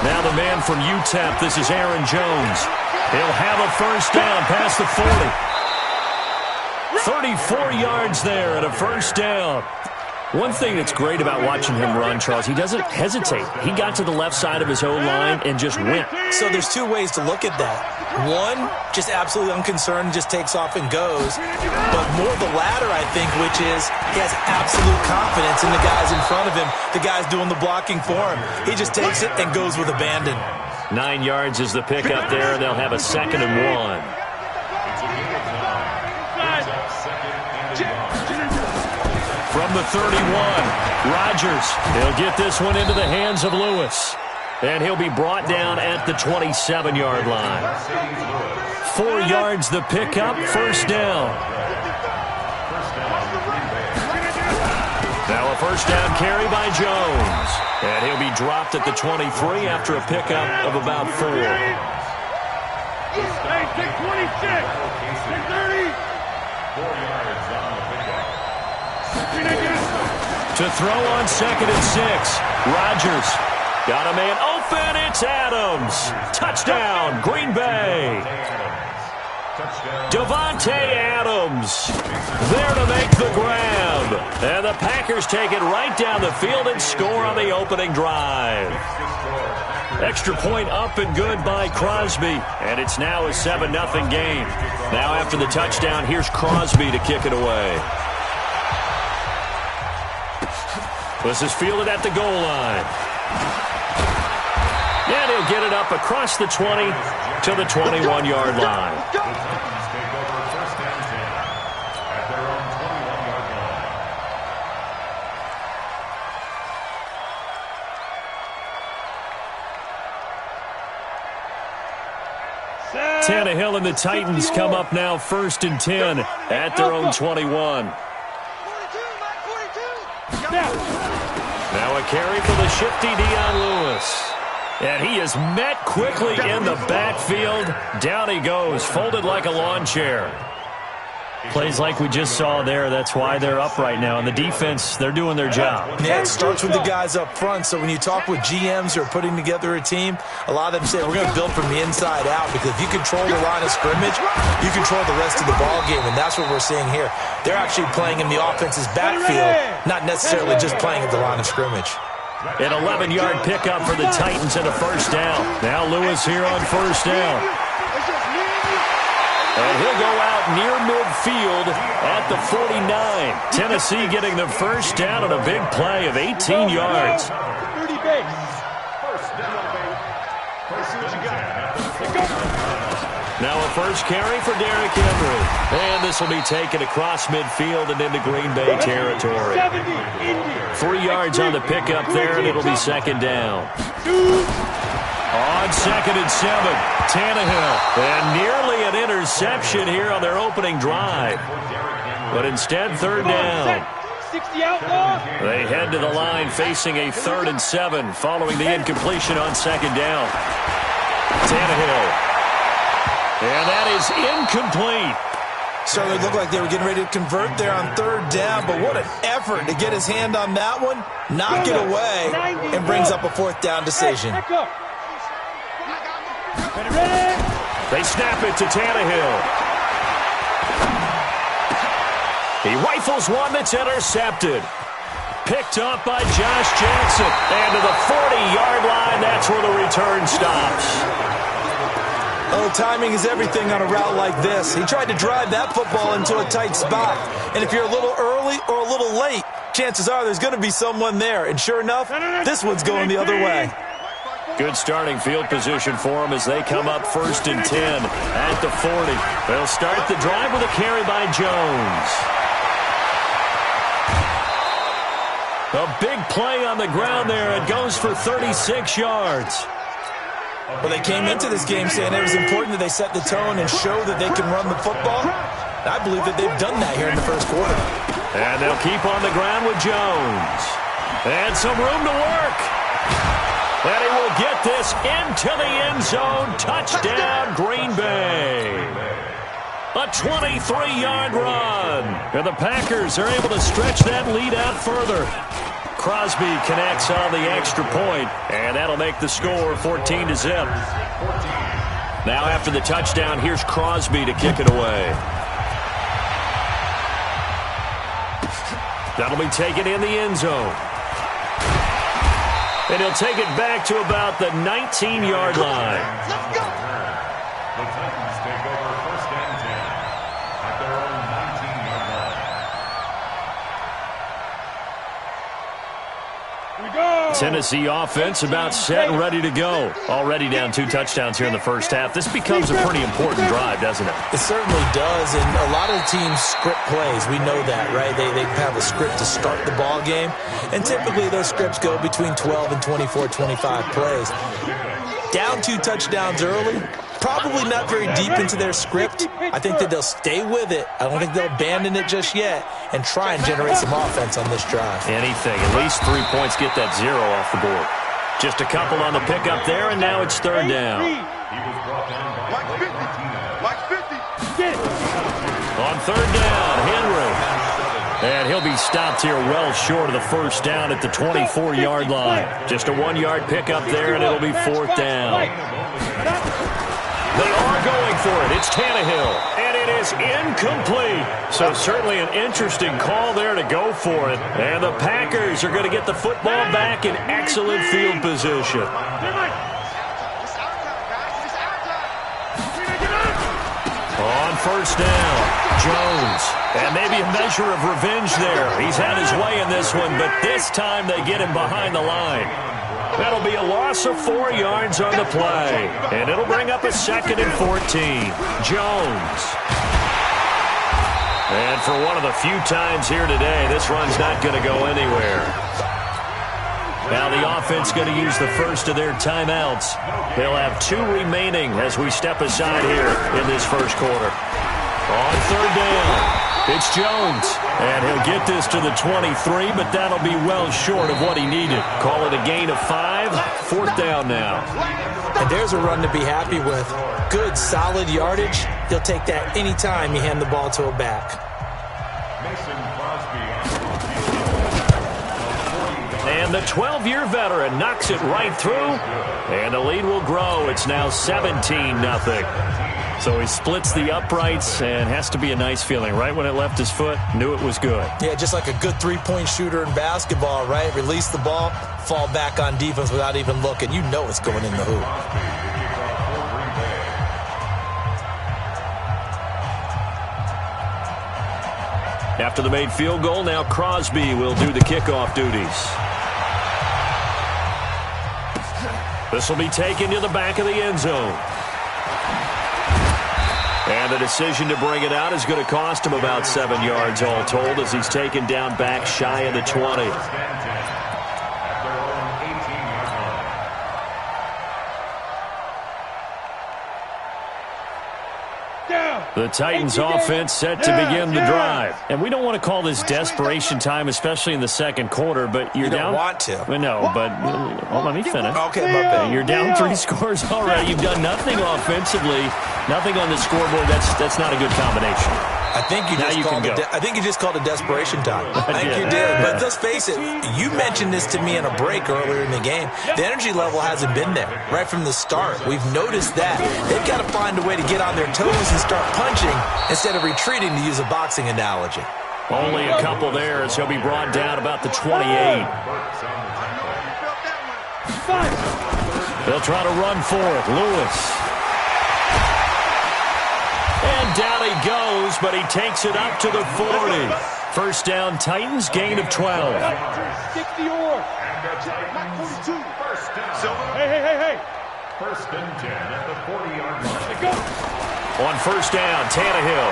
Now the man from UTEP, this is Aaron Jones. He'll have a first down past the 40. 34 yards there and a first down. One thing that's great about watching him run, Charles, he doesn't hesitate. He got to the left side of his own line and just went. So there's two ways to look at that. One, just absolutely unconcerned, just takes off and goes. But more the latter, I think, which is he has absolute confidence in the guys in front of him, the guys doing the blocking for him. He just takes it and goes with abandon. 9 yards is the pickup there, and they'll have a 2nd and 1. From the 31, Rodgers. He'll get this one into the hands of Lewis. And he'll be brought down at the 27-yard line. 4 yards the pickup, first down. Now a first down carry by Jones. And he'll be dropped at the 23 after a pickup of about 4. Hey, take 26. Take 30. 4 yards on the pickup. To throw on 2nd and 6. Rodgers got a man open. It's Adams. Touchdown, Green Bay. Davante Adams there to make the grab. And the Packers take it right down the field and score on the opening drive. Extra point up and good by Crosby. And it's now a 7-0 game. Now after the touchdown, here's Crosby to kick it away. This is fielded at the goal line. And he'll get it up across the 20 to the 21-yard line. Tannehill and the Titans come up now 1st and 10 at their own 21. Now a carry for the shifty Dion Lewis. And he is met quickly in the backfield. Down he goes, folded like a lawn chair. Plays like we just saw there. That's why they're up right now. And the defense, they're doing their job. Yeah, it starts with the guys up front. So when you talk with GMs who are putting together a team, a lot of them say, we're going to build from the inside out. Because if you control the line of scrimmage, you control the rest of the ball game. And that's what we're seeing here. They're actually playing in the offense's backfield, not necessarily just playing at the line of scrimmage. An 11-yard pickup for the Titans and a first down. Now Lewis here on first down. And he'll go out near midfield at the 49. Tennessee getting the first down on a big play of 18 yards. 30 base. First down. First what you got. Now a first carry for Derrick Henry. And this will be taken across midfield and into Green Bay territory. 3 yards on the pickup there, and it'll be second down. On 2nd and 7, Tannehill. And nearly an interception here on their opening drive. But instead, 3rd down. They head to the line facing a 3rd and 7 following the incompletion on 2nd down. Tannehill. And that is incomplete. Certainly looked like they were getting ready to convert there on 3rd down, but what an effort to get his hand on that one, knock it away, and brings up a 4th down decision. They snap it to Tannehill. He rifles one that's intercepted. Picked up by Josh Jackson. And to the 40-yard line, that's where the return stops. Oh, timing is everything on a route like this. He tried to drive that football into a tight spot. And if you're a little early or a little late, chances are there's going to be someone there. And sure enough, this one's going the other way. Good starting field position for them as they come up 1st and 10 at the 40. They'll start the drive with a carry by Jones. A big play on the ground there. It goes for 36 yards. Well, they came into this game saying it was important that they set the tone and show that they can run the football. I believe that they've done that here in the 1st quarter. And they'll keep on the ground with Jones. And some room to work. And he will get this into the end zone. Touchdown, Green Bay. A 23-yard run. And the Packers are able to stretch that lead out further. Crosby connects on the extra point, and that'll make the score 14-0. Now after the touchdown, here's Crosby to kick it away. That'll be taken in the end zone. And he'll take it back to about the 19-yard line. The Titans take over 1st and 10 at their own 19-yard line. Tennessee offense about set and ready to go. Already down 2 touchdowns here in the 1st half. This becomes a pretty important drive, doesn't it? It certainly does, and a lot of the teams script plays. We know that, right? They have a script to start the ball game, and typically those scripts go between 12 and 24, 25 plays. Down 2 touchdowns early, probably not very deep into their script. I think that they'll stay with it. I don't think they'll abandon it just yet and try and generate some offense on this drive. Anything. At least 3 points get that 0 off the board. Just a couple on the pickup there, and now it's 3rd down. He was brought down by Mike 50. On 3rd down, Henry. And he'll be stopped here well short of the 1st down at the 24-yard line. Just a 1-yard pickup there, and it'll be 4th down. They are going for it. It's Tannehill, and it is incomplete. So certainly an interesting call there to go for it. And the Packers are going to get the football back in excellent field position. On 1st down, Jones. And maybe a measure of revenge there. He's had his way in this one, but this time they get him behind the line. That'll be a loss of 4 yards on the play. And it'll bring up a 2nd and 14. Jones. And for one of the few times here today, this run's not going to go anywhere. Now the offense going to use the first of their timeouts. They'll have 2 remaining as we step aside here in this 1st quarter. On 3rd down. It's Jones, and he'll get this to the 23, but that'll be well short of what he needed. Call it a gain of 5, 4th down now. And there's a run to be happy with. Good, solid yardage. He'll take that any time you hand the ball to a back. And the 12-year veteran knocks it right through, and the lead will grow. It's now 17-0. So he splits the uprights, and has to be a nice feeling. Right when it left his foot, knew it was good. Yeah, just like a good 3-point shooter in basketball, right? Release the ball, fall back on defense without even looking. You know it's going in the hoop. After the made field goal, now Crosby will do the kickoff duties. This will be taken to the back of the end zone. And the decision to bring it out is going to cost him about 7 yards all told as he's taken down back shy of the 20. The Titans offense set to begin the drive. And we don't want to call this desperation time, especially in the second quarter, but you're down. You don't want to. No, but let me finish. Okay, my bad. You're down 3 scores already. You've done nothing offensively, nothing on the scoreboard. That's not a good combination. I think you just called it desperation time. I think you did. But let's face it, you mentioned this to me in a break earlier in the game. The energy level hasn't been there right from the start. We've noticed that. They've got to find a way to get on their toes and start punching instead of retreating, to use a boxing analogy. Only a couple there as he'll be brought down about the 28. They'll try to run for it. Lewis. And down he goes, but he takes it up to the 40. First down, Titans, gain of 12. Hey. First and 10 at the 40-yard line. On first down, Tannehill.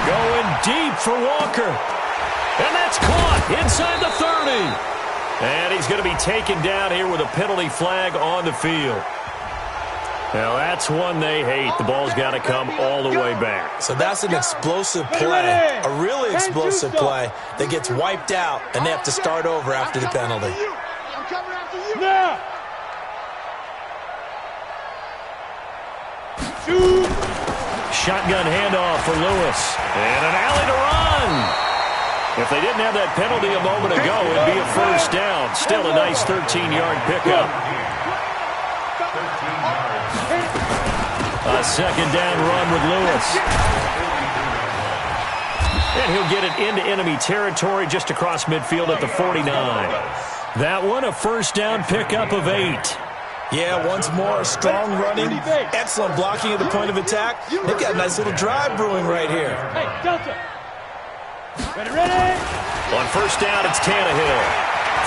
Going deep for Walker. And that's caught inside the 30. And he's going to be taken down here with a penalty flag on the field. Now, that's one they hate. The ball's got to come all the way back. So that's an explosive play, a really explosive play that gets wiped out, and they have to start over after the penalty. Shotgun handoff for Lewis. And an alley to run. If they didn't have that penalty a moment ago, it'd be a first down. Still a nice 13-yard pickup. A second down run with Lewis. And he'll get it into enemy territory just across midfield at the 49. That one, a first down pickup of 8. Yeah, once more, strong running, excellent blocking at the point of attack. They've got a nice little drive brewing right here. Hey, Delta. Ready. On first down, it's Tannehill.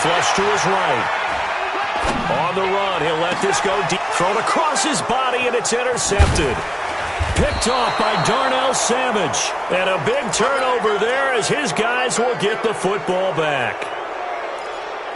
Flush to his right. On the run, he'll let this go deep. Thrown across his body, and it's intercepted. Picked off by Darnell Savage. And a big turnover there as his guys will get the football back.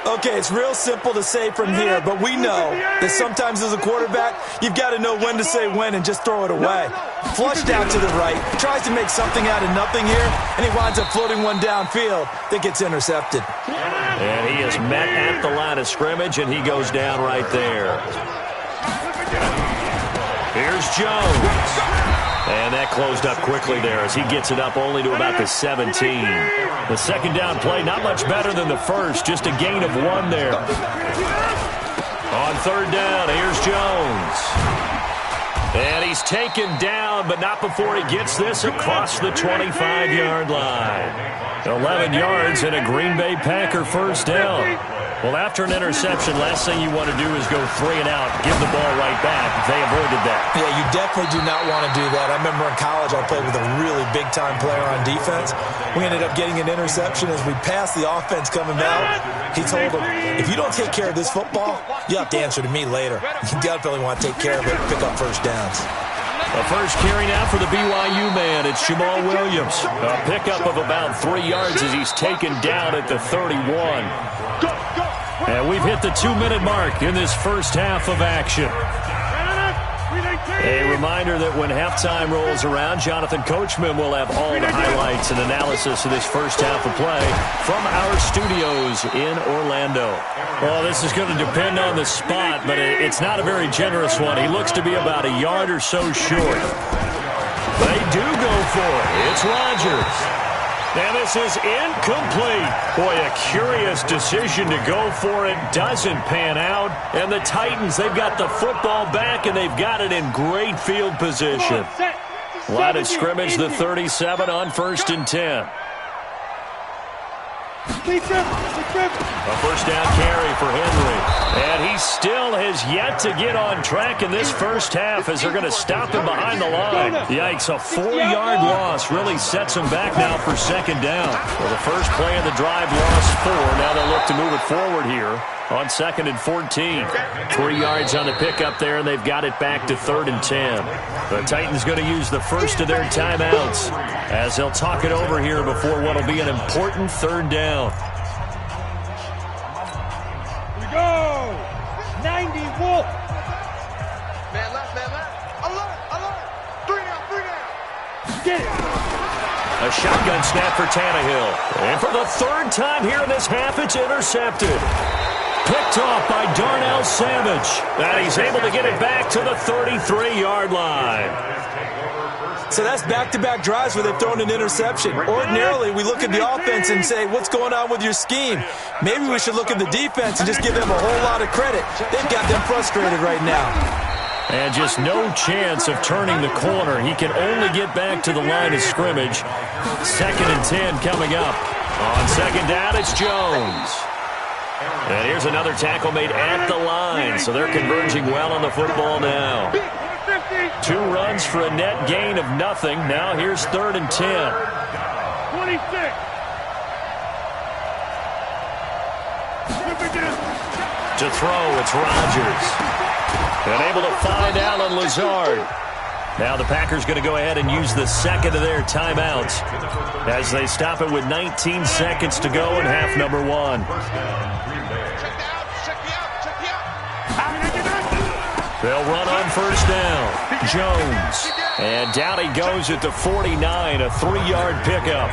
Okay, it's real simple to say from here, but we know that sometimes as a quarterback, you've got to know when to say when and just throw it away. Flushed out to the right, tries to make something out of nothing here, and he winds up floating one downfield that gets intercepted. And he is met at the line of scrimmage, and he goes down right there. Here's Jones. And that closed up quickly there as he gets it up only to about the 17. The second down play, not much better than the first, just a gain of 1 there. On third down, here's Jones. And he's taken down, but not before he gets this across the 25-yard line. 11 yards and a Green Bay Packer first down. Well, after an interception, last thing you want to do is go 3 and out, give the ball right back. They avoided that. Yeah, you definitely do not want to do that. I remember in college I played with a really big-time player on defense. We ended up getting an interception as we passed the offense coming out. He told him, if you don't take care of this football, you have to answer to me later. You definitely want to take care of it and pick up first downs. The first carry now for the BYU man. It's Jamal Williams. A pickup of about 3 yards as he's taken down at the 31. And we've hit the 2-minute mark in this first half of action. A reminder that when halftime rolls around, Jonathan Coachman will have all the highlights and analysis of this first half of play from our studios in Orlando. Well, this is going to depend on the spot, but it's not a very generous one. He looks to be about a yard or so short. They do go for it. It's Rodgers. And this is incomplete. Boy, a curious decision to go for it. Doesn't pan out. And the Titans, they've got the football back, and they've got it in great field position. Line of scrimmage, the 37 on first and 10. A first down carry for Henry. And he still has yet to get on track in this first half as they're going to stop him behind the line. Yikes, a 4-yard loss really sets him back now for second down. Well, the first play of the drive lost 4. Now they'll look to move it forward here on 2nd and 14. 3 yards on the pickup there, and they've got it back to 3rd and 10. The Titans going to use the first of their timeouts as they'll talk it over here before what will be an important 3rd down. Go! 90 Wolf! Man left, man left. Alert, alert! 3 down. Get it! A shotgun snap for Tannehill. And for the 3rd time here in this half, it's intercepted. Picked off by Darnell Savage. And he's able to get it back to the 33-yard line. So that's back-to-back drives where they've thrown an interception. Ordinarily, we look at the offense and say, what's going on with your scheme? Maybe we should look at the defense and just give them a whole lot of credit. They've got them frustrated right now. And just no chance of turning the corner. He can only get back to the line of scrimmage. 2nd and 10 coming up. On 2nd down, it's Jones. And here's another tackle made at the line. So they're converging well on the football now. 2 runs for a net gain of nothing. Now here's 3rd and 10. 26. To throw, it's Rodgers. And able to find Alan Lazard. Now the Packers going to go ahead and use the 2nd of their timeouts as they stop it with 19 seconds to go in half number 1. They'll run on 1st down. Jones. And down he goes at the 49, a 3-yard pickup.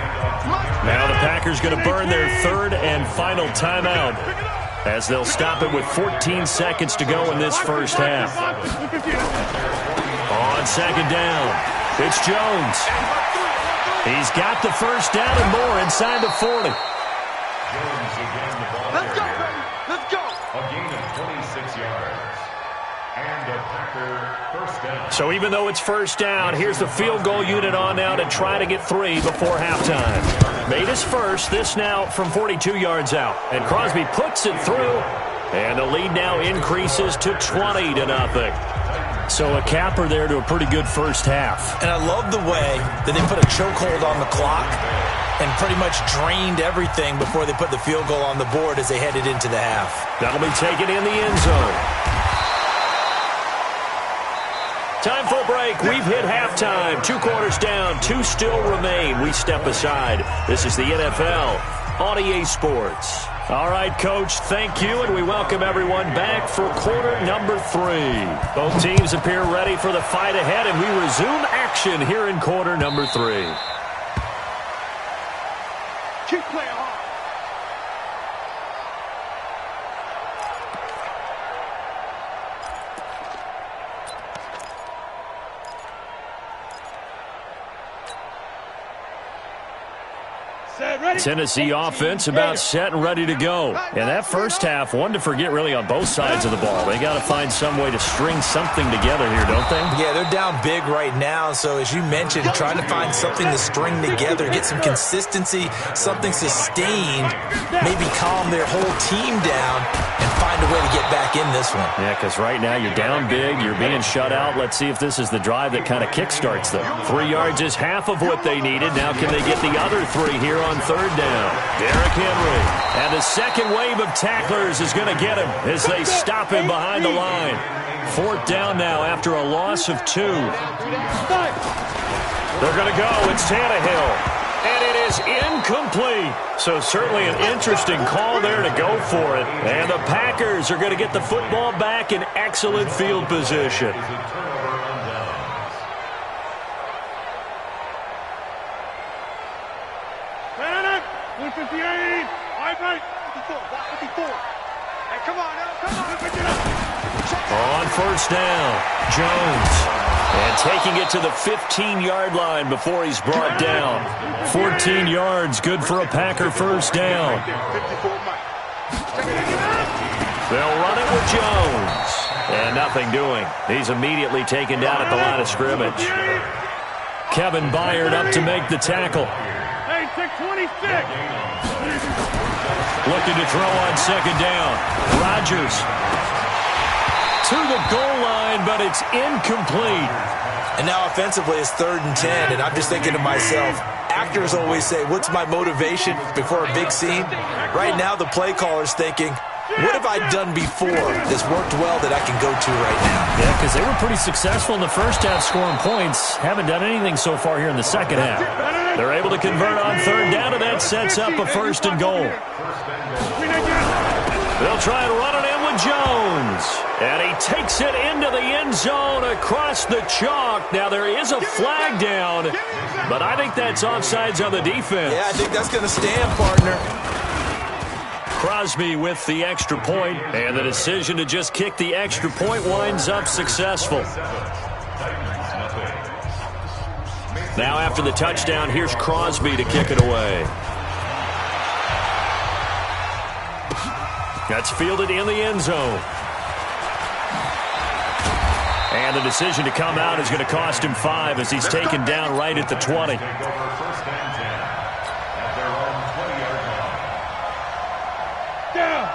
Now the Packers going to burn their 3rd and final timeout as they'll stop it with 14 seconds to go in this first half. On 2nd down, it's Jones. He's got the 1st down and more inside the 40. Let's go, baby. Let's go. A gain of 26 yards. And a Packer 1st down. So even though it's 1st down, here's the field goal unit on now to try to get 3 before halftime. Made his first, this now from 42 yards out. And Crosby puts it through, and the lead now increases to 20-0. So a capper there to a pretty good first half. And I love the way that they put a chokehold on the clock and pretty much drained everything before they put the field goal on the board as they headed into the half. That'll be taken in the end zone. Time for a break. We've hit halftime. 2 quarters down. 2 still remain. We step aside. This is the NFL on EA Sports. All right, Coach, thank you, and we welcome everyone back for quarter number 3. Both teams appear ready for the fight ahead, and we resume action here in quarter number 3. Keep playing hard. Tennessee offense about set and ready to go. And that first half, one to forget really on both sides of the ball. They got to find some way to string something together here, don't they? Yeah, they're down big right now. So as you mentioned, trying to find something to string together, get some consistency, something sustained, maybe calm their whole team down and find a way to get back in this one. Yeah, because right now you're down big, you're being shut out. Let's see if this is the drive that kind of kickstarts them. 3 yards is half of what they needed. Now can they get the other 3 here on 3rd down? Derrick Henry. And the second wave of tacklers is going to get him as they stop him behind the line. 4th down now after a loss of 2. They're going to go. It's Tannehill. And it is incomplete. So certainly an interesting call there to go for it. And the Packers are going to get the football back in excellent field position. 158. Right. 54. Hey, come on now. Come on. On 1st down, Jones. And taking it to the 15-yard line before he's brought down. 14 yards, good for a Packer 1st down. They'll run it with Jones. And nothing doing. He's immediately taken down at the line of scrimmage. Kevin Byard up to make the tackle. Hey, 626. looking to throw on second down. Rodgers to the goal line, but it's incomplete. And now offensively it's 3rd and 10, and I'm just thinking to myself, actors always say, what's my motivation before a big scene? Right now the play caller's thinking, what have I done before that's worked well that I can go to right now? Yeah, because they were pretty successful in the first half scoring points. Haven't done anything so far here in the second half. They're able to convert on 3rd down, and that sets up a 1st and goal. They'll try and run it in with Jones. And he takes it into the end zone across the chalk. Now, there is a flag down, but I think that's offsides on the defense. Yeah, I think that's going to stand, partner. Crosby with the extra point, and the decision to just kick the extra point winds up successful. Now, after the touchdown, here's Crosby to kick it away. That's fielded in the end zone. And the decision to come out is going to cost him 5 as he's taken down right at the 20.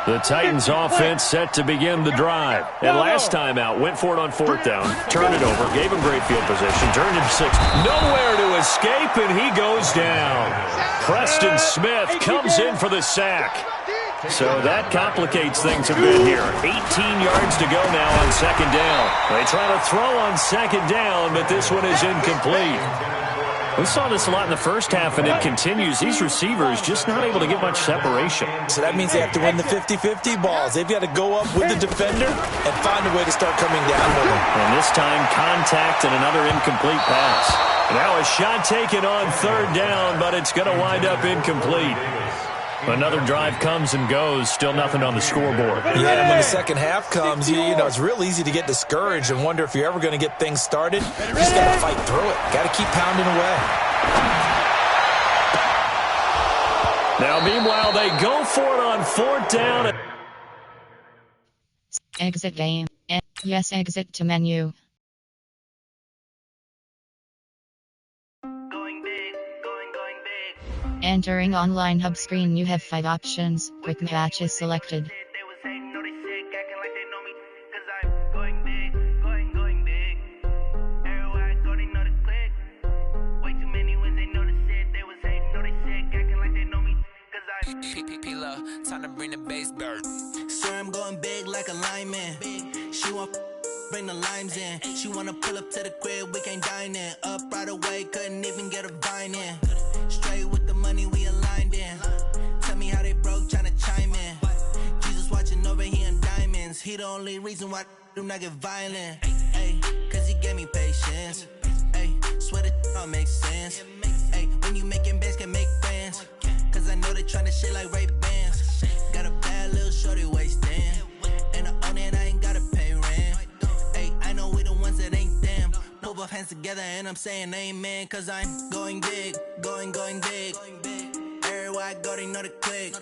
The Titans offense set to begin the drive. And last time out, went for it on 4th down, turned it over, gave him great field position, turned him 6. Nowhere to escape, and he goes down. Preston Smith comes in for the sack. So that complicates things a bit here. 18 yards to go now on 2nd down. They try to throw on 2nd down, but this one is incomplete. We saw this a lot in the first half, and it continues. These receivers just not able to get much separation. So that means they have to win the 50-50 balls. They've got to go up with the defender and find a way to start coming down with him. And this time, contact and another incomplete pass. Now a shot taken on 3rd down, but it's going to wind up incomplete. Another drive comes and goes, still nothing on the scoreboard. Yeah, and when the second half comes, you know, it's real easy to get discouraged and wonder if you're ever going to get things started. You just got to fight through it. Got to keep pounding away. Now, meanwhile, they go for it on 4th down. Exit game. Yes, exit to menu. Entering online hub screen, you have 5 options. Quick match is selected. Time to bring the bass bird. Swear I'm going big like a lineman. She want bring the limes in. She wanna pull up to the crib, we can't dine in. Up right away, couldn't even get a vine in. Straight with the money we aligned in. Tell me how they broke, tryna chime in. Jesus watching over here in diamonds. He the only reason why I do not get violent. Ay, cause he gave me patience. Ay, swear that all makes sense. Ay, when you making bands, can make friends. Cause I know they tryna shit like Ray Bans. Got a bad little shorty wasting. And I own it, I ain't gotta pay rent. Ay, I know we the ones that ain't them. Put both hands together and I'm saying amen. Cause I'm going big, going big. Everywhere I go, they know the click.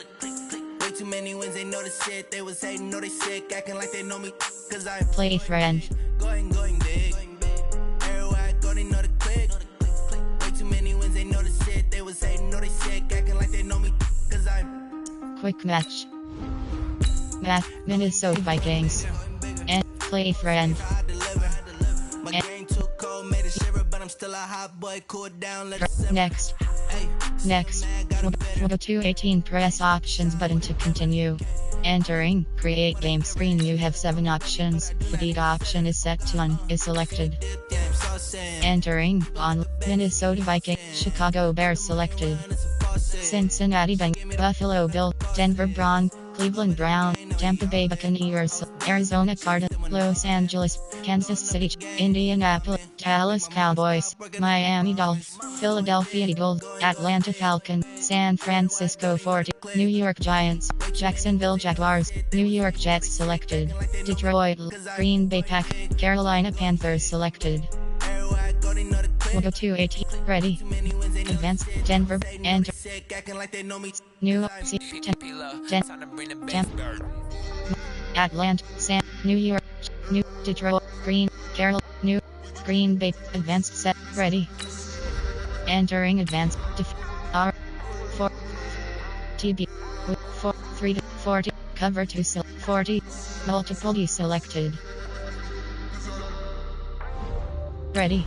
Way too many wins, they know the shit. They was hating, know they sick, acting like they know me. Cause I'm Play friend. Going big. Everywhere I go, they know the click. Way too many wins, they know the shit. They was hating, know they sick, acting like they know me. Cause I'm Quick match. Minnesota Vikings. And play friend. My game too cold, made a shiver, but I'm still a hot boy. Cool down, let it Next. We'll go to 18, press options button to continue. Entering create game screen, you have 7 options. The lead option is set to 1 is selected. Entering on Minnesota Vikings, Chicago Bears selected. Cincinnati Bengals, Buffalo Bills, Denver Broncos, Cleveland Browns, Tampa Bay Buccaneers, Arizona Cardinals, Los Angeles, Kansas City, Indianapolis, Dallas Cowboys, Miami Dolphins, Philadelphia Eagles, Atlanta Falcons, San Francisco 40, New York Giants, Jacksonville Jaguars, New York Jets selected. Detroit, Green Bay Packers, Carolina Panthers selected. We'll go to 18. Ready. Advance. Denver. Enter. New York. 10. Atlanta. San. New York. New. Detroit. Carolina. New. Green Bay. Advanced. Set. Ready. Entering advance. R. 4. TB 3 to 40 cover to 40 multiple be selected. Ready.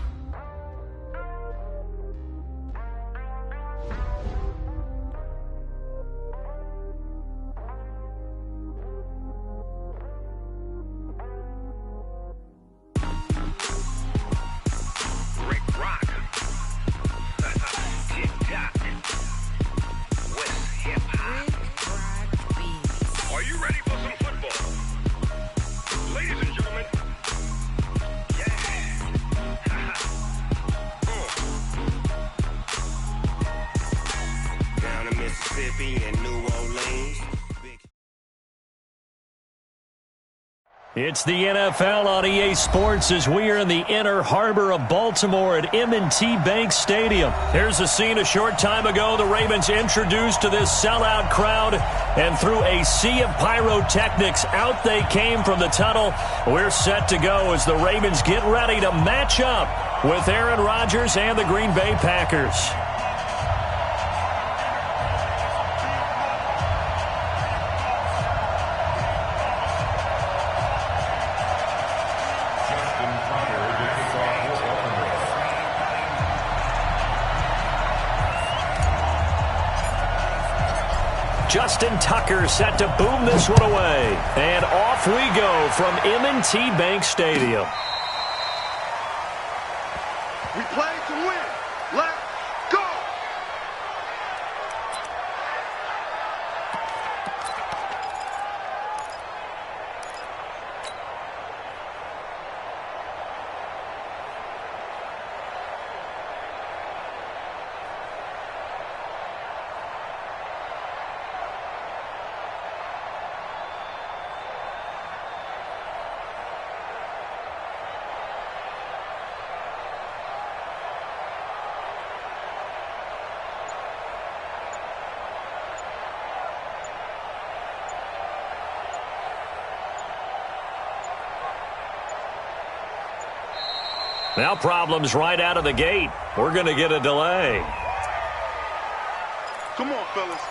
It's the NFL on EA Sports as we are in the inner harbor of Baltimore at M&T Bank Stadium. Here's a scene a short time ago. The Ravens introduced to this sellout crowd, and through a sea of pyrotechnics, out they came from the tunnel. We're set to go as the Ravens get ready to match up with Aaron Rodgers and the Green Bay Packers. Justin Tucker set to boom this one away. And off we go from M&T Bank Stadium. We play to win. Let's go! Now problems right out of the gate. We're going to get a delay. Come on, fellas.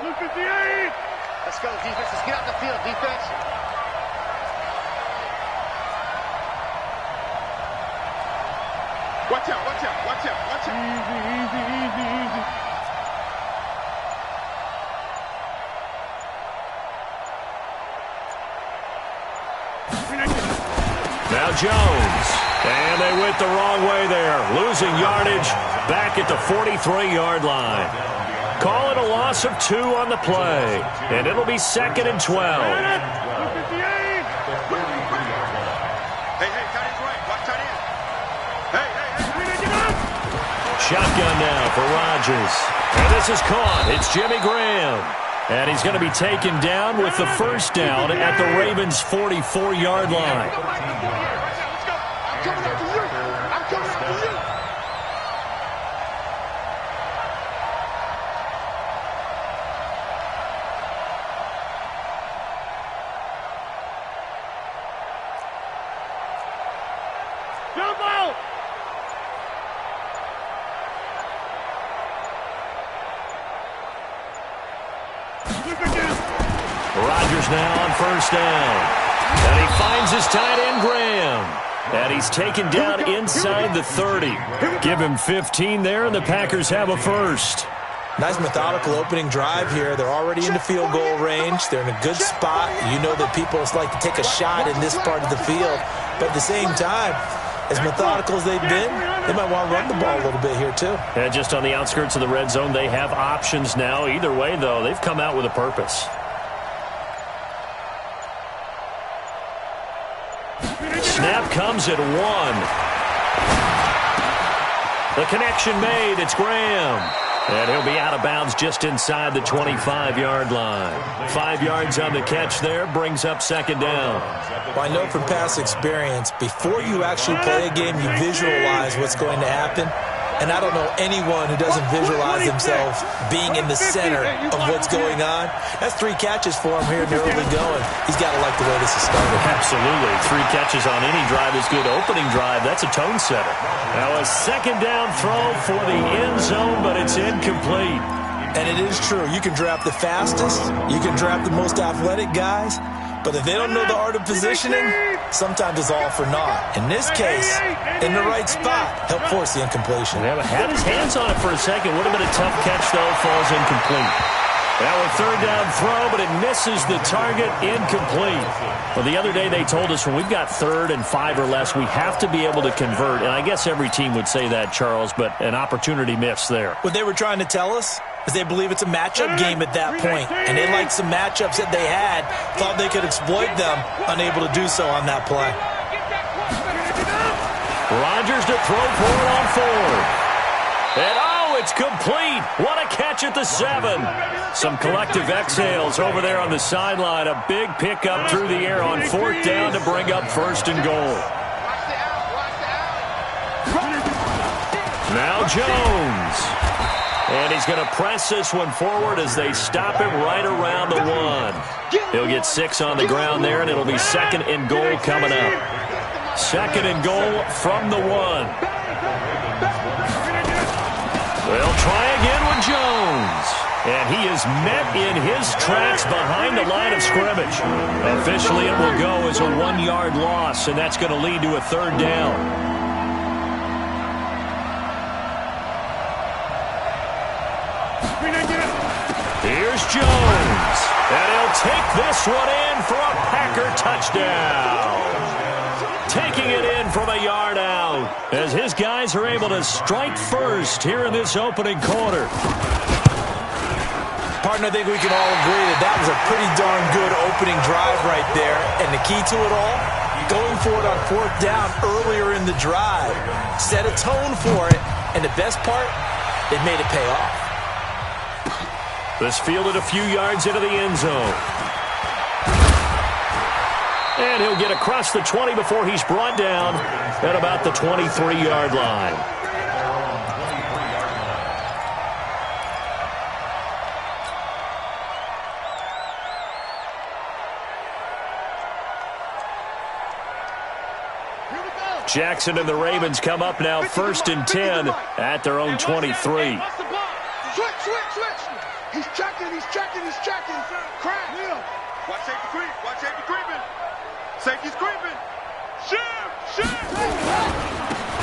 Blue 58! Let's go, defense. Let's get out the field, defense. Watch out, watch out, watch out, watch out. Easy. Now Jones. And they went the wrong way there. Losing yardage back at the 43-yard line. Call it a loss of 2 on the play. And it'll be 2nd and 12. Hey, tight end's right. Watch tight end. Hey. Shotgun now for Rodgers. And this is caught. It's Jimmy Graham. And he's going to be taken down with the first down at the Ravens' 44-yard line. I'm coming after you. Jump out! Rodgers now on first down. And he finds his tight end, Graham. And he's taken down inside the 30. Give him 15 there, and the Packers have a first. Nice methodical opening drive here. They're already into field goal range. They're in a good spot. You know that people like to take a shot in this part of the field. But at the same time, as methodical as they've been, they might want to run the ball a little bit here too. And just on the outskirts of the red zone, they have options now. Either way, though, they've come out with a purpose. Snap comes at 1. The connection made. It's Graham. And he'll be out of bounds just inside the 25-yard line. 5 yards on the catch there, brings up second down. Well, I know from past experience, before you actually play a game, you visualize what's going to happen. And I don't know anyone who doesn't visualize themselves being in the center of what's going on. That's 3 catches for him here in the early going. He's got to like the way this is started. Absolutely. 3 catches on any drive is good. Opening drive, that's a tone setter. Now a second down throw for the end zone, but it's incomplete. And it is true. You can draft the fastest. You can draft the most athletic guys. But if they don't know the art of positioning, sometimes it's all for naught. In this case, in the right spot, help force the incompletion. Yeah, had his hands on it for a second. Would have been a tough catch, though. Falls incomplete. Now a third down throw, but it misses the target. Incomplete. Well, the other day they told us when we've got 3rd and 5 or less, we have to be able to convert. And I guess every team would say that, Charles, but an opportunity missed there. What they were trying to tell us is they believe it's a matchup game at that point, and they liked some matchups that they had, thought they could exploit them, unable to do so on that play. Rodgers to throw for it on 4th. And it's complete. What a catch at the 7. Some collective exhales over there on the sideline. A big pickup through the air on 4th down to bring up 1st and goal. Now Jones. And he's going to press this one forward as they stop him right around the 1. He'll get 6 on the ground there, and it'll be 2nd and goal coming up. 2nd and goal from the 1. They'll try again with Jones. And he is met in his tracks behind the line of scrimmage. Officially, it will go as a 1-yard loss, and that's going to lead to a 3rd down. Here's Jones, and he'll take this one in for a Packer touchdown. Taking it in from a yard out as his guys are able to strike first here in this opening quarter. Partner, I think we can all agree that that was a pretty darn good opening drive right there. And the key to it all, going for it on 4th down earlier in the drive. Set a tone for it, and the best part, it made it pay off. This fielded a few yards into the end zone. And he'll get across the 20 before he's brought down at about the 23-yard line. Jackson and the Ravens come up now 1st and 10 at their own 23. Switch. He's checking. Crack. Watch safety creep. Watch safety creeping. Safety's creeping. Shift.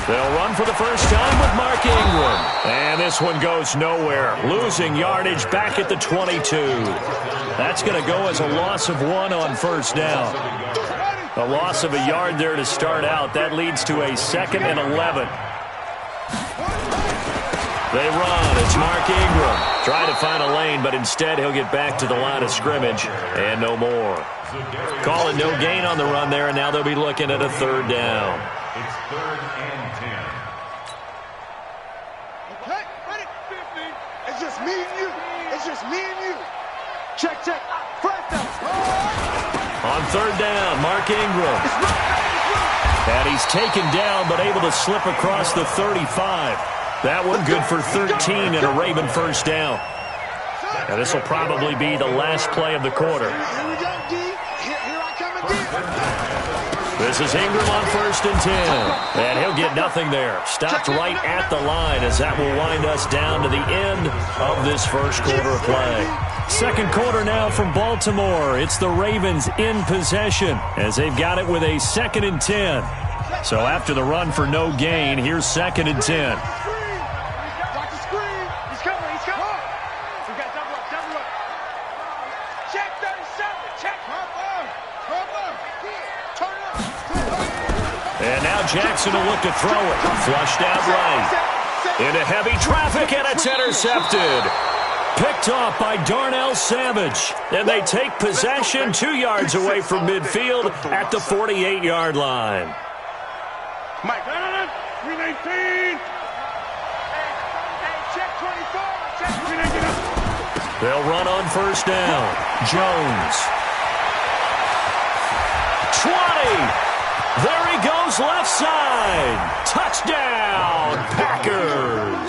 They'll run for the first time with Mark Ingram. And this one goes nowhere. Losing yardage back at the 22. That's going to go as a loss of 1 on 1st down. A loss of a yard there to start out. That leads to a 2nd and 11. They run. It's Mark Ingram. Trying to find a lane, but instead he'll get back to the line of scrimmage and no more. Calling no gain on the run there, and now they'll be looking at a 3rd down. It's 3rd and 10. Okay, ready? It's just me and you. Check. First down. On 3rd down, Mark Ingram. And he's taken down, but able to slip across the 35. That one good for 13 and a Raven first down. Now this will probably be the last play of the quarter. Here we go, D. Here I come again. This is Ingram on 1st and 10. And he'll get nothing there. Stopped right at the line as that will wind us down to the end of this first quarter of play. Second quarter now from Baltimore. It's the Ravens in possession as they've got it with a 2nd and 10. So after the run for no gain, here's 2nd and 10. And now Jackson will look to throw it. Flushed out right. Into heavy traffic, and it's intercepted. Picked off by Darnell Savage. And they take possession 2 yards away from midfield at the 48-yard line. Mike, 319. Check 24. Check 319. They'll run on 1st down. Jones. 20. There he goes, left side. Touchdown, Packers.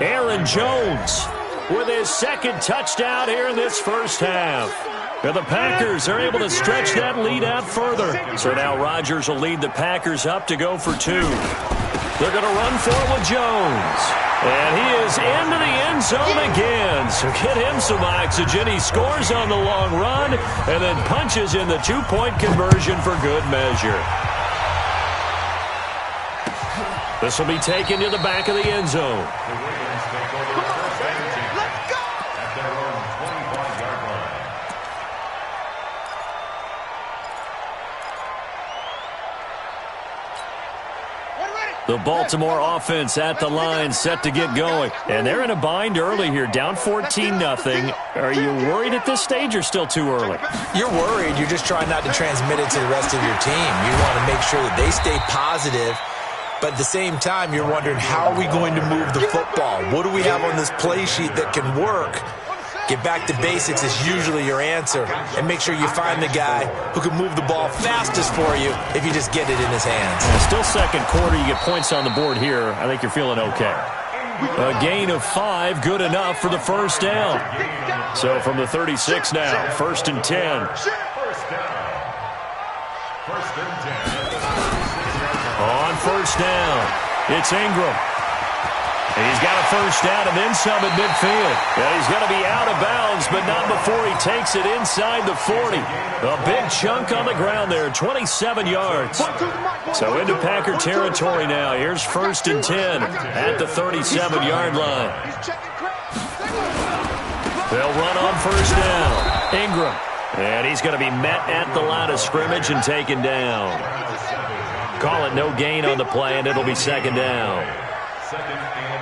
Aaron Jones with his 2nd touchdown here in this first half. And the Packers are able to stretch that lead out further. So now Rodgers will lead the Packers up to go for 2. They're going to run for it with Jones. And he is into the end zone again. So get him some oxygen. He scores on the long run and then punches in the 2-point conversion for good measure. This will be taken to the back of the end zone. The Baltimore offense at the line, set to get going. And they're in a bind early here, down 14-0. Are you worried at this stage or still too early? You're worried. You're just trying not to transmit it to the rest of your team. You want to make sure that they stay positive. But at the same time, you're wondering, how are we going to move the football? What do we have on this play sheet that can work? Get back to basics is usually your answer. And make sure you find the guy who can move the ball fastest for you if you just get it in his hands. Still 2nd quarter. You get points on the board here. I think you're feeling okay. A gain of 5, good enough for the 1st down. So from the 36 now, 1st and 10. On 1st down, it's Ingram. And he's got a 1st down and then some at midfield. And he's going to be out of bounds, but not before he takes it inside the 40. A big chunk on the ground there, 27 yards. So into Packer territory now. Here's 1st and 10 at the 37-yard line. They'll run on 1st down. Ingram. And he's going to be met at the line of scrimmage and taken down. Call it no gain on the play, and it'll be 2nd down.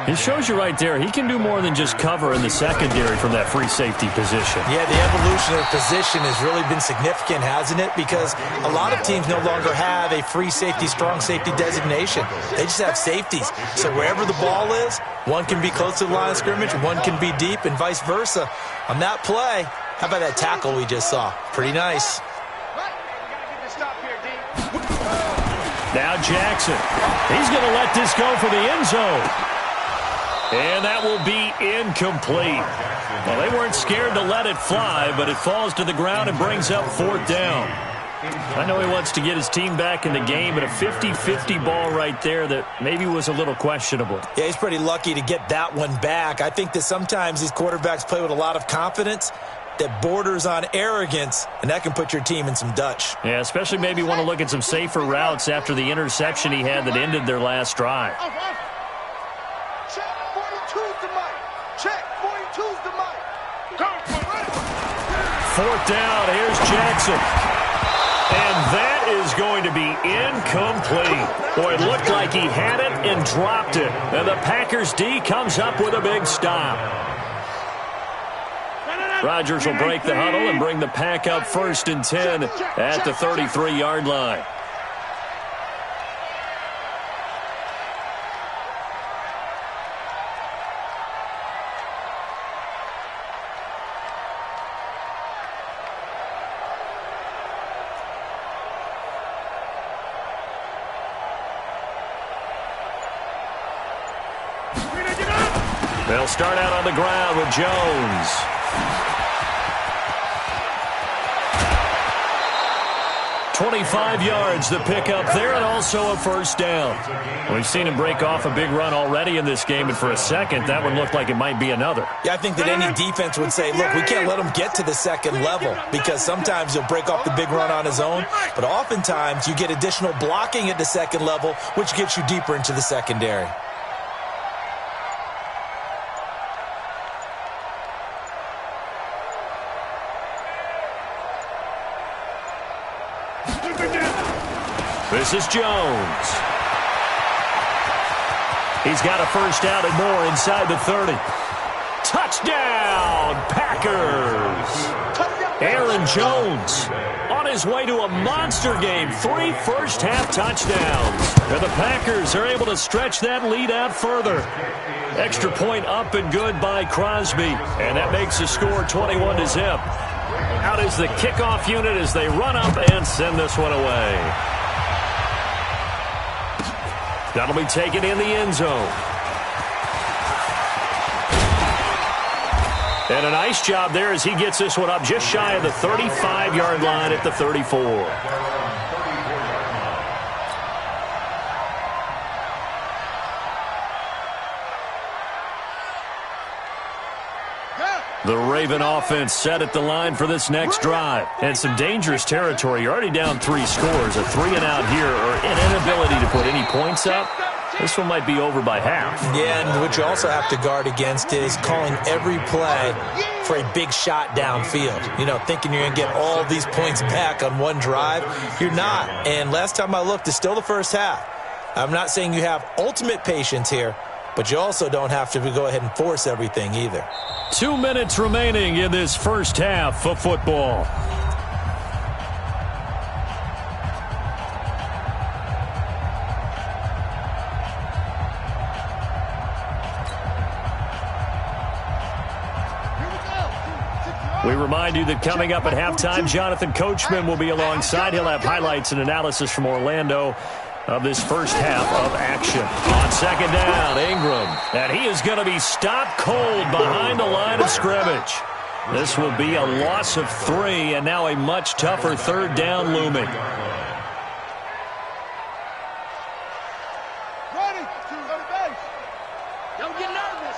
It shows you right there, he can do more than just cover in the secondary from that free safety position. Yeah, the evolution of the position has really been significant, hasn't it? Because a lot of teams no longer have a free safety, strong safety designation. They just have safeties. So wherever the ball is, one can be close to the line of scrimmage, one can be deep, and vice versa. On that play, how about that tackle we just saw? Pretty nice. Now Jackson. He's going to let this go for the end zone. And that will be incomplete. Well, they weren't scared to let it fly, but it falls to the ground and brings up 4th down. I know he wants to get his team back in the game, but a 50-50 ball right there that maybe was a little questionable. Yeah, he's pretty lucky to get that one back. I think that sometimes these quarterbacks play with a lot of confidence that borders on arrogance, and that can put your team in some Dutch. Yeah, especially maybe want to look at some safer routes after the interception he had that ended their last drive. Check 42's the mic. Check 42's the mic. 4th down, here's Jackson. And that is going to be incomplete. Boy, it looked like he had it and dropped it. And the Packers D comes up with a big stop. Rodgers will break the huddle and bring the Pack up 1st and 10 at the 33-yard line. They'll start out on the ground with Jones. 25 yards to pick up there, and also a first down. We've seen him break off a big run already in this game, and for a second, that one looked like it might be another. Yeah, I think that any defense would say, look, we can't let him get to the second level, because sometimes he'll break off the big run on his own, but oftentimes you get additional blocking at the second level, which gets you deeper into the secondary. This is Jones. He's got a first down and more inside the 30. Touchdown, Packers! Aaron Jones on his way to a monster game. 3 first-half touchdowns. And the Packers are able to stretch that lead out further. Extra point up and good by Crosby. And that makes the score 21-0. Out is the kickoff unit as they run up and send this one away. That'll be taken in the end zone. And a nice job there as he gets this one up just shy of the 35-yard line at the 34. The Raven offense set at the line for this next drive. And some dangerous territory. You're already down 3 scores. A 3-and-out here or an inability to put any points up. This one might be over by half. Yeah, and what you also have to guard against is calling every play for a big shot downfield. You know, thinking you're going to get all these points back on one drive. You're not. And last time I looked, it's still the first half. I'm not saying you have ultimate patience here, but you also don't have to go ahead and force everything either. 2 minutes remaining in this first half of football. We remind you that coming up at halftime, Jonathan Coachman will be alongside. He'll have highlights and analysis from Orlando of this first half of action. On second down, Ingram. And he is going to be stopped cold behind the line of scrimmage. This will be a loss of 3, and now a much tougher third down looming. Ready to the base. Don't get nervous.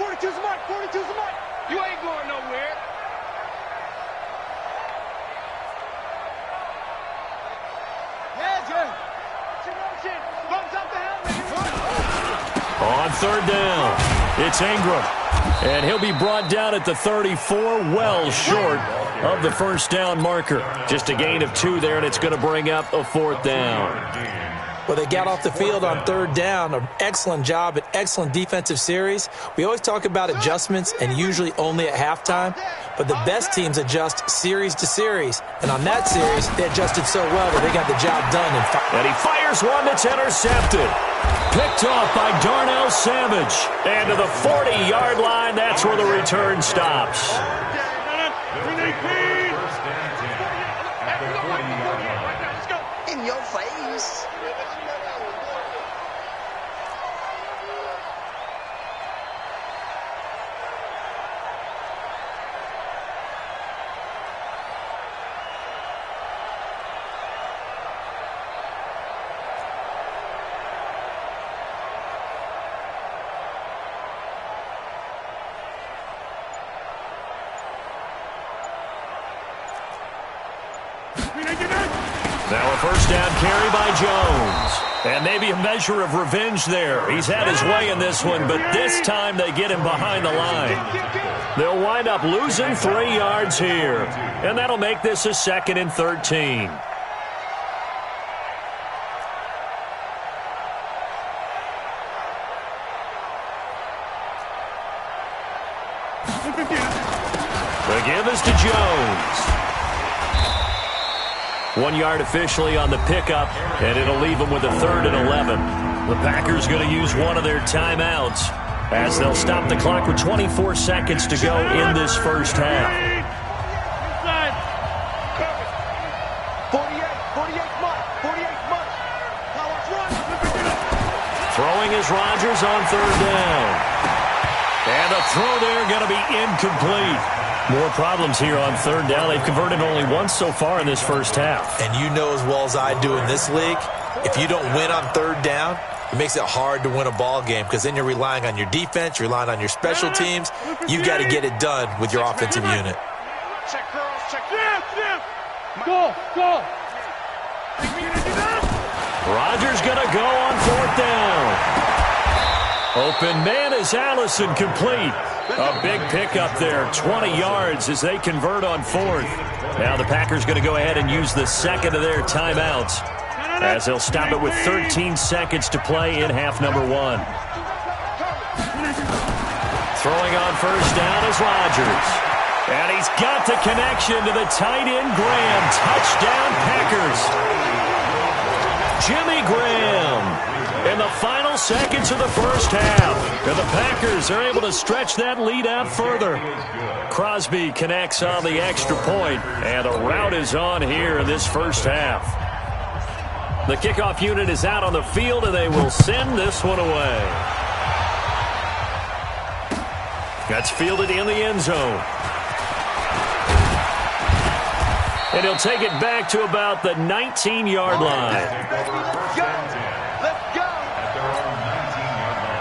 42's a mark. 42's a mark. You ain't going nowhere. Yeah, Jay. On third down, it's Ingram. And he'll be brought down at the 34, well short of the first down marker. Just a gain of 2 there, and it's going to bring up a 4th down. Well, they got off the field on third down. An excellent job, an excellent defensive series. We always talk about adjustments, and usually only at halftime. But the best teams adjust series to series. And on that series, they adjusted so well that they got the job done. And he fires one that's intercepted. Picked off by Darnell Savage. And to the 40-yard line, that's where the return stops. In your face. Now a first down carry by Jones. And maybe a measure of revenge there. He's had his way in this one, but this time they get him behind the line. They'll wind up losing 3 yards here. And that'll make this a 2nd and 13. The give is to Jones. 1 yard officially on the pickup, and it'll leave them with a 3rd and 11. The Packers going to use one of their timeouts as they'll stop the clock with 24 seconds to go in this first half. 48 mark. Throwing is Rodgers on third down. And the throw there going to be incomplete. More problems here on third down. They've converted only once so far in this first half. And you know as well as I do in this league, if you don't win on third down, it makes it hard to win a ball game because then you're relying on your defense, you're relying on your special teams. You've got to get it done with your offensive unit. Check, girls, check. Go. Rodgers going to go on fourth down. Open man is Allison, complete. A big pickup there, 20 yards as they convert on fourth. Now the Packers going to go ahead and use the second of their timeouts as they'll stop it with 13 seconds to play in half number one. Throwing on first down is Rodgers. And he's got the connection to the tight end Graham. Touchdown Packers. Jimmy Graham in the final seconds of the first half. And the Packers are able to stretch that lead out further. Crosby connects on the extra point, and the rout is on here in this first half. The kickoff unit is out on the field, and they will send this one away. That's fielded in the end zone. And he'll take it back to about the 19-yard line. Let's go. At their own 19-yard line.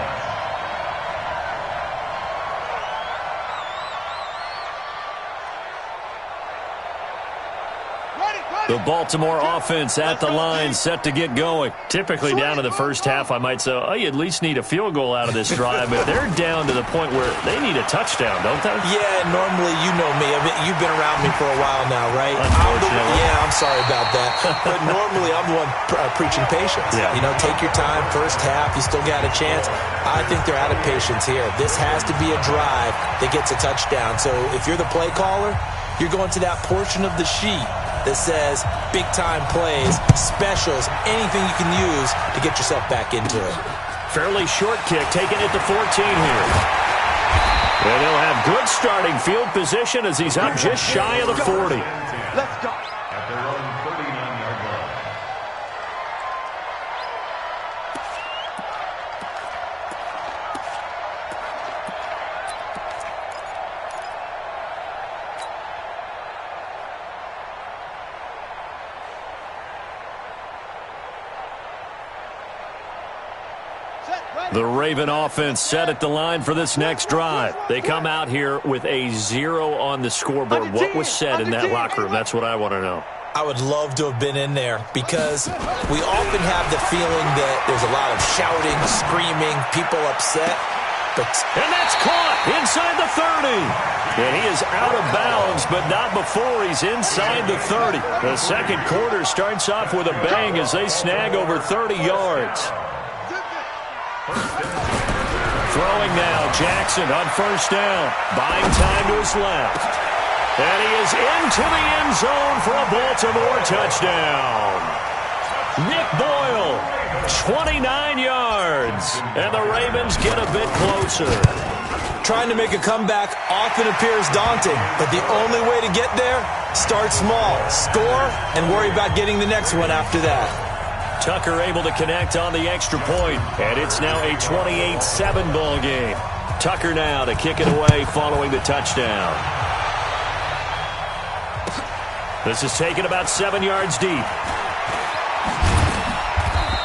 The Baltimore offense at the line, set to get going. Typically down in the first half, I might say, oh, you at least need a field goal out of this drive, but they're down to the point where they need a touchdown, don't they? Yeah, normally, you know me. I mean, you've been around me for a while now, right? Unfortunately. I'm sorry about that. But normally, I'm the one preaching patience. Yeah. You know, take your time. First half, you still got a chance. I think they're out of patience here. This has to be a drive that gets a touchdown. So if you're the play caller, you're going to that portion of the sheet that says big-time plays, specials, anything you can use to get yourself back into it. Fairly short kick, taking it to 14 here. And he'll have good starting field position as he's up just shy of the 40. Let's go. At their own 39-yard line. The Raven offense set at the line for this next drive. They come out here with a 0 on the scoreboard. What was said in that locker room? That's what I want to know. I would love to have been in there because we often have the feeling that there's a lot of shouting, screaming, people upset. And that's caught inside the 30. And he is out of bounds, but not before he's inside the 30. The second quarter starts off with a bang as they snag over 30 yards. Throwing now, Jackson on first down. Buying time to his left. And he is into the end zone for a Baltimore touchdown. Nick Boyle, 29 yards. And the Ravens get a bit closer. Trying to make a comeback often appears daunting, but the only way to get there, start small, score, and worry about getting the next one after that. Tucker able to connect on the extra point, and it's now a 28-7 ball game. Tucker now to kick it away following the touchdown. This is taken about 7 yards deep.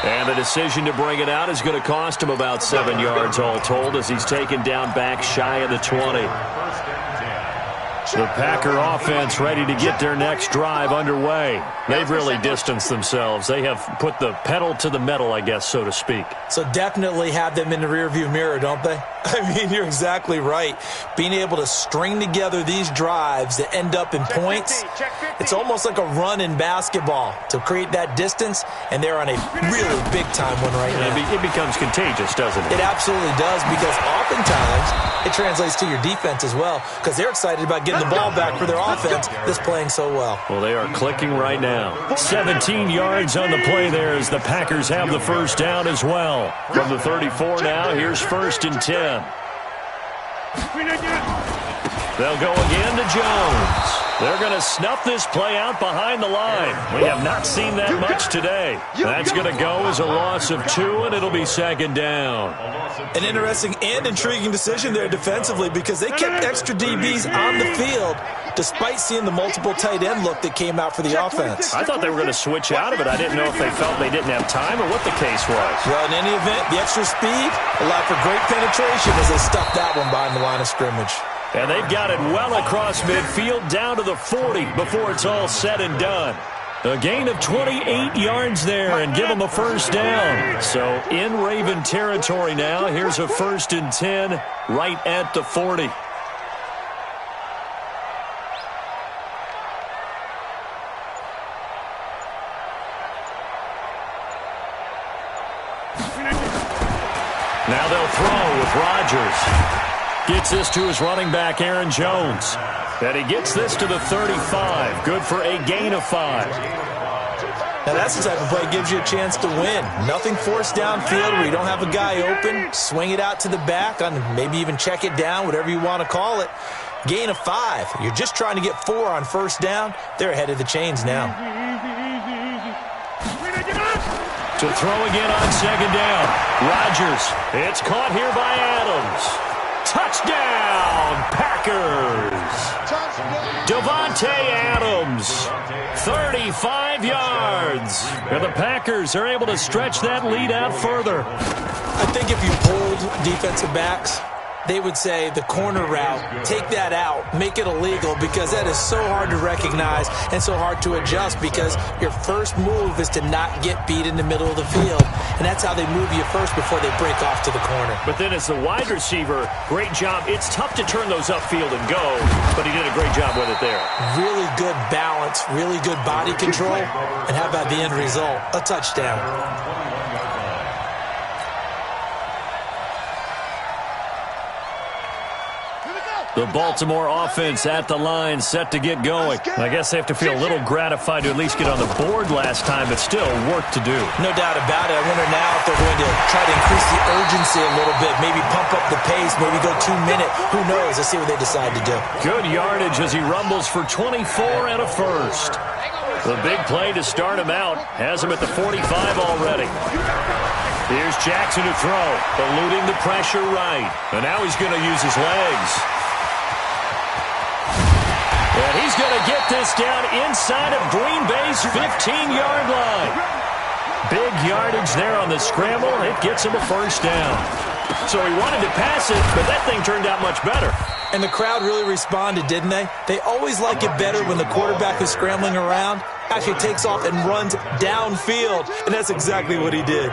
And the decision to bring it out is going to cost him about 7 yards all told as he's taken down back shy of the 20. The Packer offense ready to get their next drive underway. They've really distanced themselves. They have put the pedal to the metal, I guess, so to speak. So definitely have them in the rearview mirror, don't they? I mean, you're exactly right. Being able to string together these drives that end up in points, it's almost like a run in basketball to create that distance, and they're on a really big-time one right now. It becomes contagious, doesn't it? It absolutely does, because oftentimes it translates to your defense as well, because they're excited about getting the ball back for their offense that's playing so well. Well, they are clicking right now. 17 yards on the play there as the Packers have the first down as well. From the 34 now, here's 1st and 10. They'll go again to Jones. They're going to snuff this play out behind the line. We have not seen that much today. That's going to go as a loss of 2, and it'll be second down. An interesting and intriguing decision there defensively because they kept extra DBs on the field despite seeing the multiple tight end look that came out for the offense. I thought they were going to switch out of it. I didn't know if they felt they didn't have time or what the case was. Well, in any event, the extra speed allowed for great penetration as they stuffed that one behind the line of scrimmage. And they've got it well across midfield down to the 40 before it's all said and done. A gain of 28 yards there and give them a first down. So in Raven territory now, here's a 1st and 10 right at the 40. Now they'll throw with Rodgers. Gets this to his running back, Aaron Jones. And he gets this to the 35. Good for a gain of 5. Now that's the type of play that gives you a chance to win. Nothing forced downfield where you don't have a guy open. Swing it out to the back, on maybe even check it down, whatever you want to call it. Gain of 5. You're just trying to get 4 on first down. They're ahead of the chains now. To throw again on second down. Rodgers. It's caught here by Adams. Touchdown, Packers. Devontae Adams, 35 yards. And the Packers are able to stretch that lead out further. I think if you pulled defensive backs, they would say the corner route, take that out, make it illegal, because that is so hard to recognize and so hard to adjust because your first move is to not get beat in the middle of the field. And that's how they move you first before they break off to the corner. But then as the wide receiver, great job. It's tough to turn those upfield and go, but he did a great job with it there. Really good balance, really good body control. And how about the end result? A touchdown. The Baltimore offense at the line, set to get going. I guess they have to feel a little gratified to at least get on the board last time, but still work to do. No doubt about it. I wonder now if they're going to try to increase the urgency a little bit, maybe pump up the pace, maybe go 2-minute. Who knows? Let's see what they decide to do. Good yardage as he rumbles for 24 and a first. The big play to start him out has him at the 45 already. Here's Jackson to throw, eluding the pressure right. And now he's going to use his legs. And he's going to get this down inside of Green Bay's 15-yard line. Big yardage there on the scramble. It gets him a first down. So he wanted to pass it, but that thing turned out much better. And the crowd really responded, didn't they? They always like it better when the quarterback is scrambling around, actually takes off and runs downfield. And that's exactly what he did.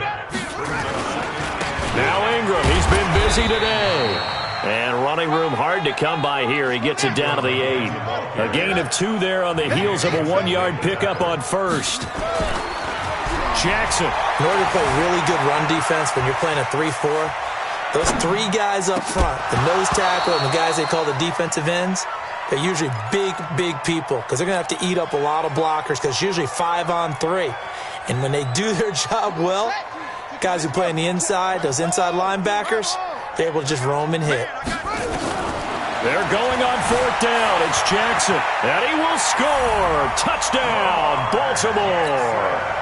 Now Ingram, he's been busy today. And running room hard to come by here. He gets it down to the 8. A gain of 2 there on the heels of a 1-yard pickup on first. Jackson. In order to play really good run defense when you're playing a 3-4, those 3 guys up front, the nose tackle and the guys they call the defensive ends, they're usually big people because they're going to have to eat up a lot of blockers because it's usually 5-on-3. And when they do their job well, guys who play on the inside, those inside linebackers, they're able to just roam and hit. They're going on 4th down. It's Jackson. And he will score. Touchdown, Baltimore.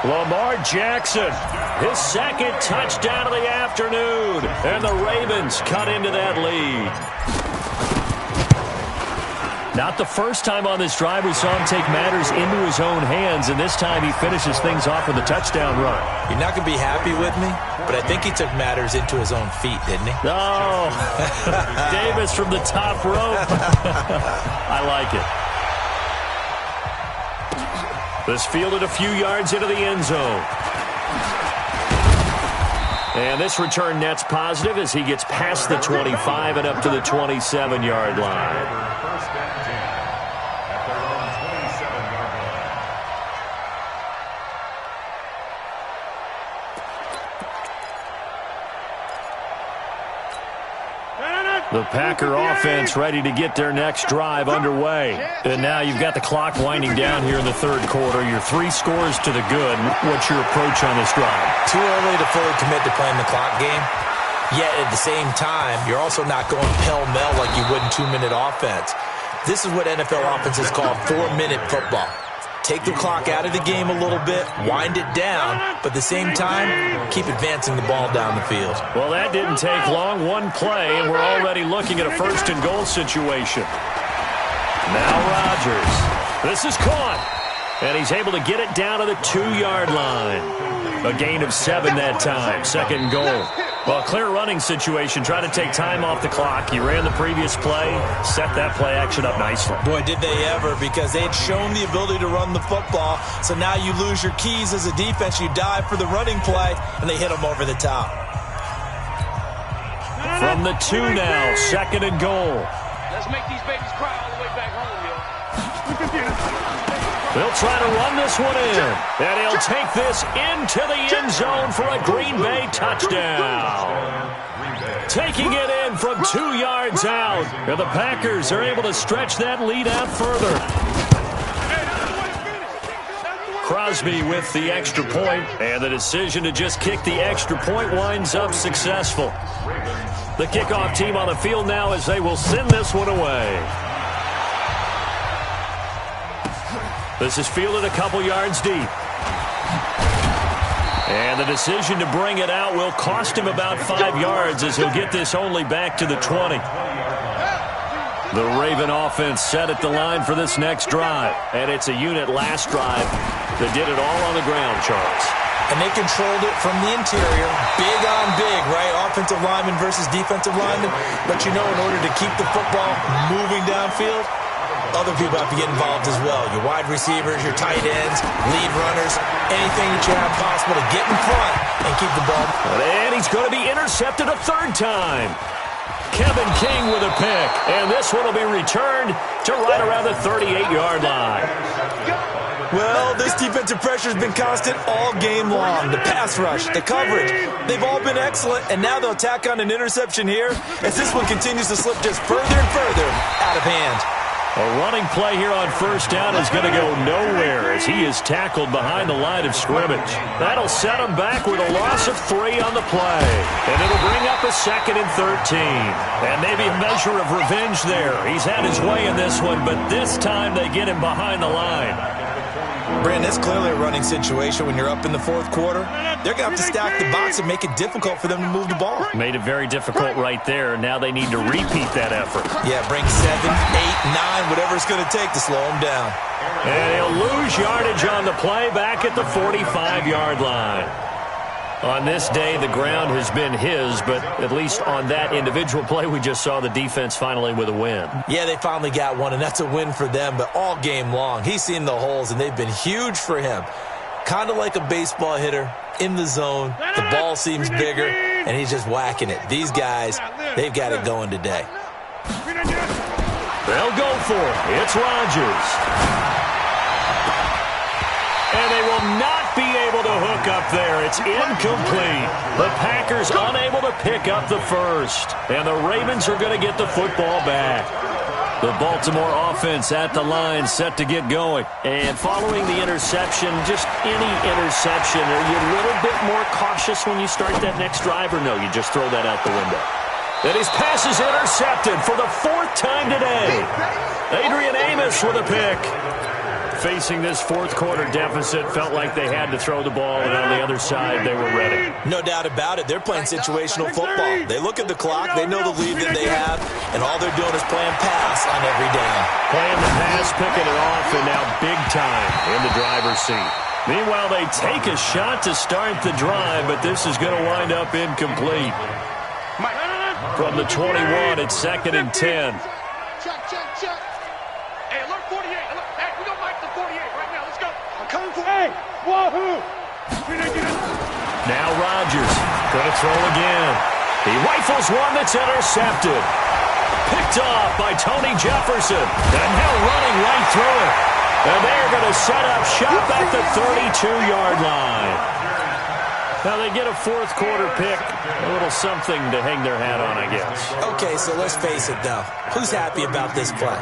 Lamar Jackson, his 2nd touchdown of the afternoon. And the Ravens cut into that lead. Not the first time on this drive we saw him take matters into his own hands, and this time he finishes things off with a touchdown run. You're not going to be happy with me, but I think he took matters into his own feet, didn't he? No. Davis from the top rope. I like it. This fielded a few yards into the end zone. And this return net's positive as he gets past the 25 and up to the 27-yard line. The Packer offense ready to get their next drive underway. And now you've got the clock winding down here in the 3rd quarter. You're 3 scores to the good. What's your approach on this drive? Too early to fully commit to playing the clock game. Yet at the same time, you're also not going pell-mell like you would in 2-minute offense. This is what NFL offenses call 4-minute football. Take the clock out of the game a little bit, wind it down, but at the same time, keep advancing the ball down the field. Well, that didn't take long. One play, and we're already looking at a first-and-goal situation. Now Rodgers. This is caught, and he's able to get it down to the 2-yard line. A gain of 7 that time. Second goal. Well, clear running situation. Try to take time off the clock. He ran the previous play, set that play action up nicely. Boy, did they ever, because they had shown the ability to run the football. So now you lose your keys as a defense. You dive for the running play, and they hit them over the top. From the 2 now, second and goal. Let's make these babies cry all the way back home, yo. They'll try to run this one in, and he'll take this into the end zone for a Green Bay touchdown. Taking it in from 2 yards out, and the Packers are able to stretch that lead out further. Crosby with the extra point, and the decision to just kick the extra point winds up successful. The kickoff team on the field now as they will send this one away. This is fielded a couple yards deep. And the decision to bring it out will cost him about 5 yards as he'll get this only back to the 20. The Raven offense set at the line for this next drive. And it's a unit last drive that did it all on the ground, Charles. And they controlled it from the interior, big on big, right? Offensive lineman versus defensive lineman. But you know, in order to keep the football moving downfield, other people have to get involved as well. Your wide receivers, your tight ends, lead runners, anything that you have possible to get in front and keep the ball. And he's going to be intercepted a third time. Kevin King with a pick. And this one will be returned to right around the 38-yard line. Well, this defensive pressure has been constant all game long. The pass rush, the coverage, they've all been excellent, and now they'll tack on an interception here as this one continues to slip just further and further out of hand. A running play here on first down is going to go nowhere as he is tackled behind the line of scrimmage. That'll set him back with a loss of 3 on the play. And it'll bring up a 2nd and 13. And maybe a measure of revenge there. He's had his way in this one, but this time they get him behind the line. Brandon, that's clearly a running situation when you're up in the 4th quarter. They're going to have to stack the box and make it difficult for them to move the ball. Made it very difficult right there. Now they need to repeat that effort. Yeah, bring 7, 8, 9, whatever it's going to take to slow them down. And he'll lose yardage on the play back at the 45-yard line. On this day, the ground has been his, but at least on that individual play, we just saw the defense finally with a win. Yeah, they finally got one, and that's a win for them, but all game long, he's seen the holes, and they've been huge for him. Kind of like a baseball hitter in the zone. The ball seems bigger, and he's just whacking it. These guys, they've got it going today. They'll go for it. It's Rodgers. And they will not be able to hook up there. It's incomplete. The Packers unable to pick up the first. And the Ravens are going to get the football back. The Baltimore offense at the line set to get going. And following the interception, just any interception, are you a little bit more cautious when you start that next drive, or no, you just throw that out the window? And his pass is intercepted for the 4th time today. Adrian Amos with a pick. Facing this 4th quarter deficit, felt like they had to throw the ball, and on the other side, they were ready. No doubt about it. They're playing situational football. They look at the clock, they know the lead that they have, and all they're doing is playing pass on every down. Playing the pass, picking it off, and now big time in the driver's seat. Meanwhile, they take a shot to start the drive, but this is going to wind up incomplete. From the 21, it's 2nd and 10. Check. Hey, alert 48. Hey, we don't like the 48 right now. Let's go. I'm coming for A. Wahoo! Now Rodgers going to throw again. He rifles one that's intercepted. Picked off by Tony Jefferson. And now running right through it. And they're going to set up shop at the 32-yard line. Now they get a 4th quarter pick. A little something to hang their hat on, I guess. Okay, so let's face it, though. Who's happy about this play?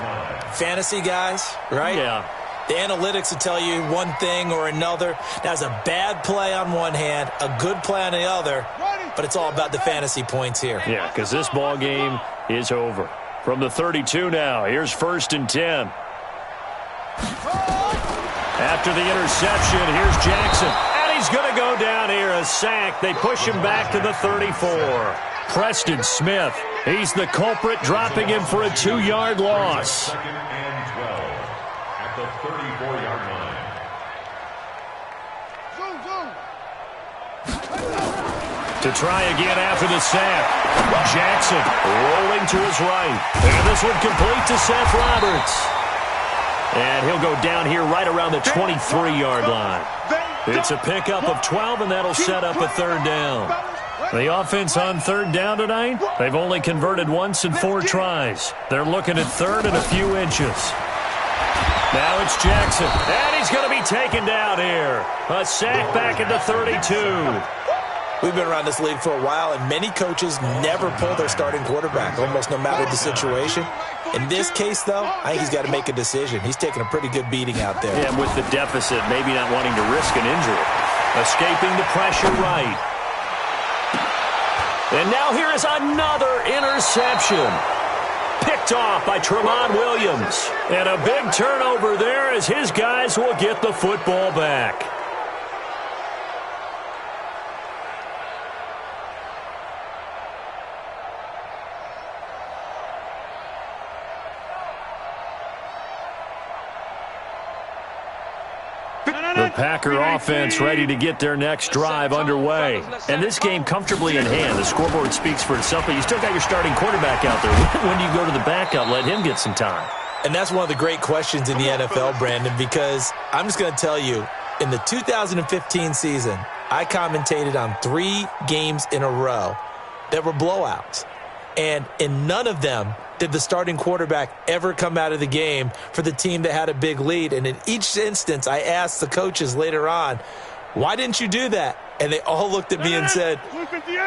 Fantasy guys, right? Yeah. The analytics will tell you one thing or another. That's a bad play on one hand, a good play on the other, but it's all about the fantasy points here. Yeah, because this ball game is over. From the 32 now, here's 1st and 10. After the interception, here's Jackson. And he's going to go down here, a sack. They push him back to the 34. Preston Smith, he's the culprit, dropping him for a 2-yard loss. 2nd and 12 at the 34-yard line. To try again after the sack. Jackson rolling to his right. And this one complete to Seth Roberts. And he'll go down here right around the 23-yard line. It's a pickup of 12, and that'll set up a 3rd down. The offense on 3rd down tonight, they've only converted once in 4 tries. They're looking at 3rd and a few inches. Now it's Jackson, and he's going to be taken down here. A sack back at the 32. We've been around this league for a while, and many coaches never pull their starting quarterback, almost no matter the situation. In this case, though, I think he's got to make a decision. He's taking a pretty good beating out there. Yeah, with the deficit, maybe not wanting to risk an injury. Escaping the pressure right. And now here is another interception. Picked off by Tremont Williams. And a big turnover there as his guys will get the football back. The Packer offense ready to get their next drive underway. And this game comfortably in hand. The scoreboard speaks for itself, but you still got your starting quarterback out there. When do you go to the backup, let him get some time? And that's one of the great questions in the NFL, Brandon, because I'm just going to tell you, in the 2015 season, I commentated on 3 games in a row that were blowouts. And in none of them did the starting quarterback ever come out of the game for the team that had a big lead. And in each instance, I asked the coaches later on, why didn't you do that? And they all looked at me and said,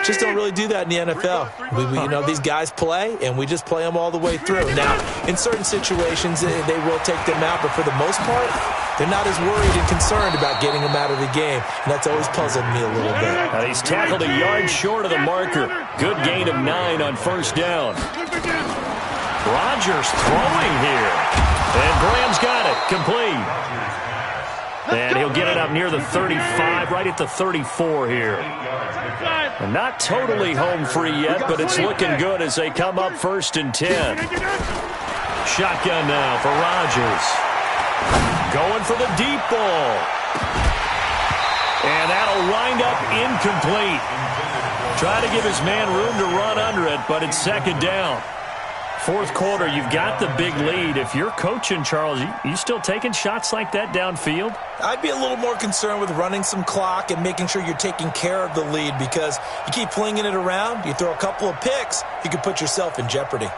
just don't really do that in the NFL. These guys play, and we just play them all the way through. Now, in certain situations, they will take them out, but for the most part, they're not as worried and concerned about getting them out of the game. And that's always puzzled me a little bit. He's tackled a yard short of the marker. Good gain of 9 on 1st down. Rodgers throwing here. And Graham's got it. Complete. And he'll get it up near the 35, right at the 34 here. And not totally home free yet, but it's looking good as they come up 1st and 10. Shotgun now for Rodgers. Going for the deep ball. And that'll wind up incomplete. Try to give his man room to run under it, but it's 2nd down. 4th quarter, you've got the big lead. If you're coaching, Charles, you still taking shots like that downfield? I'd be a little more concerned with running some clock and making sure you're taking care of the lead, because you keep flinging it around, you throw a couple of picks, you could put yourself in jeopardy.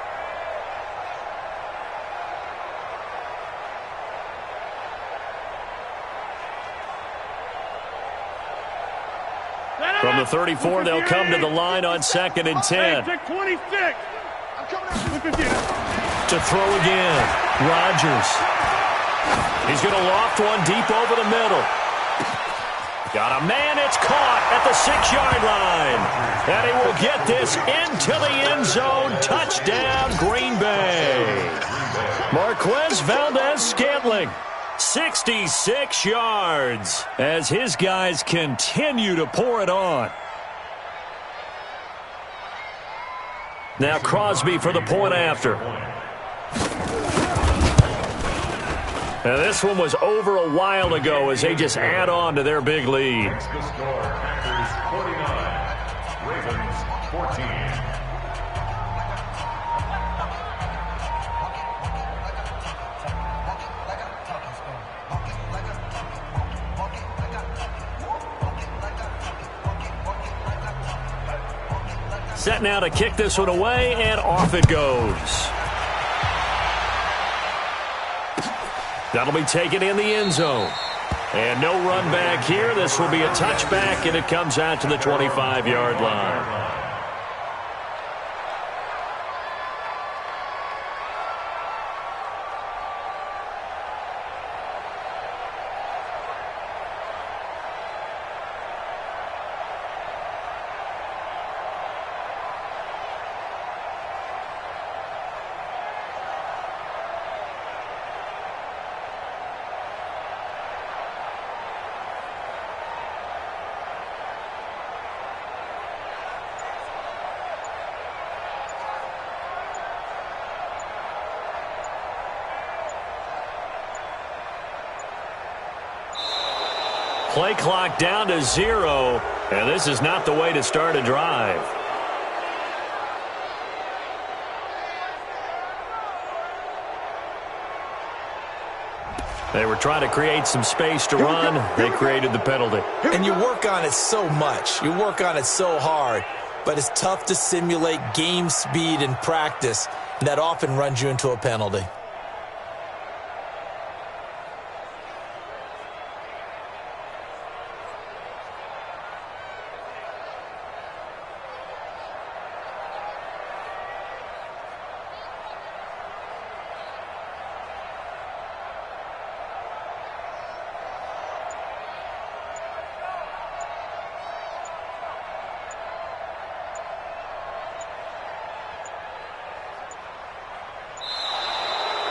From the 34, they'll come to the line on 2nd and 10. To throw again. Rodgers. He's going to loft one deep over the middle. Got a man. It's caught at the 6-yard line. And he will get this into the end zone. Touchdown, Green Bay. Marquez Valdez-Scantling. 66 yards as his guys continue to pour it on. Now Crosby for the point after. Now this one was over a while ago as they just add on to their big lead. The score, Packers 49, Ravens 14. Set now to kick this one away, and off it goes. That'll be taken in the end zone. And no run back here. This will be a touchback, and it comes out to the 25-yard line. Play clock down to 0, and this is not the way to start a drive. They were trying to create some space to run. They created the penalty. And you work on it so much. You work on it so hard. But it's tough to simulate game speed in practice. And that often runs you into a penalty.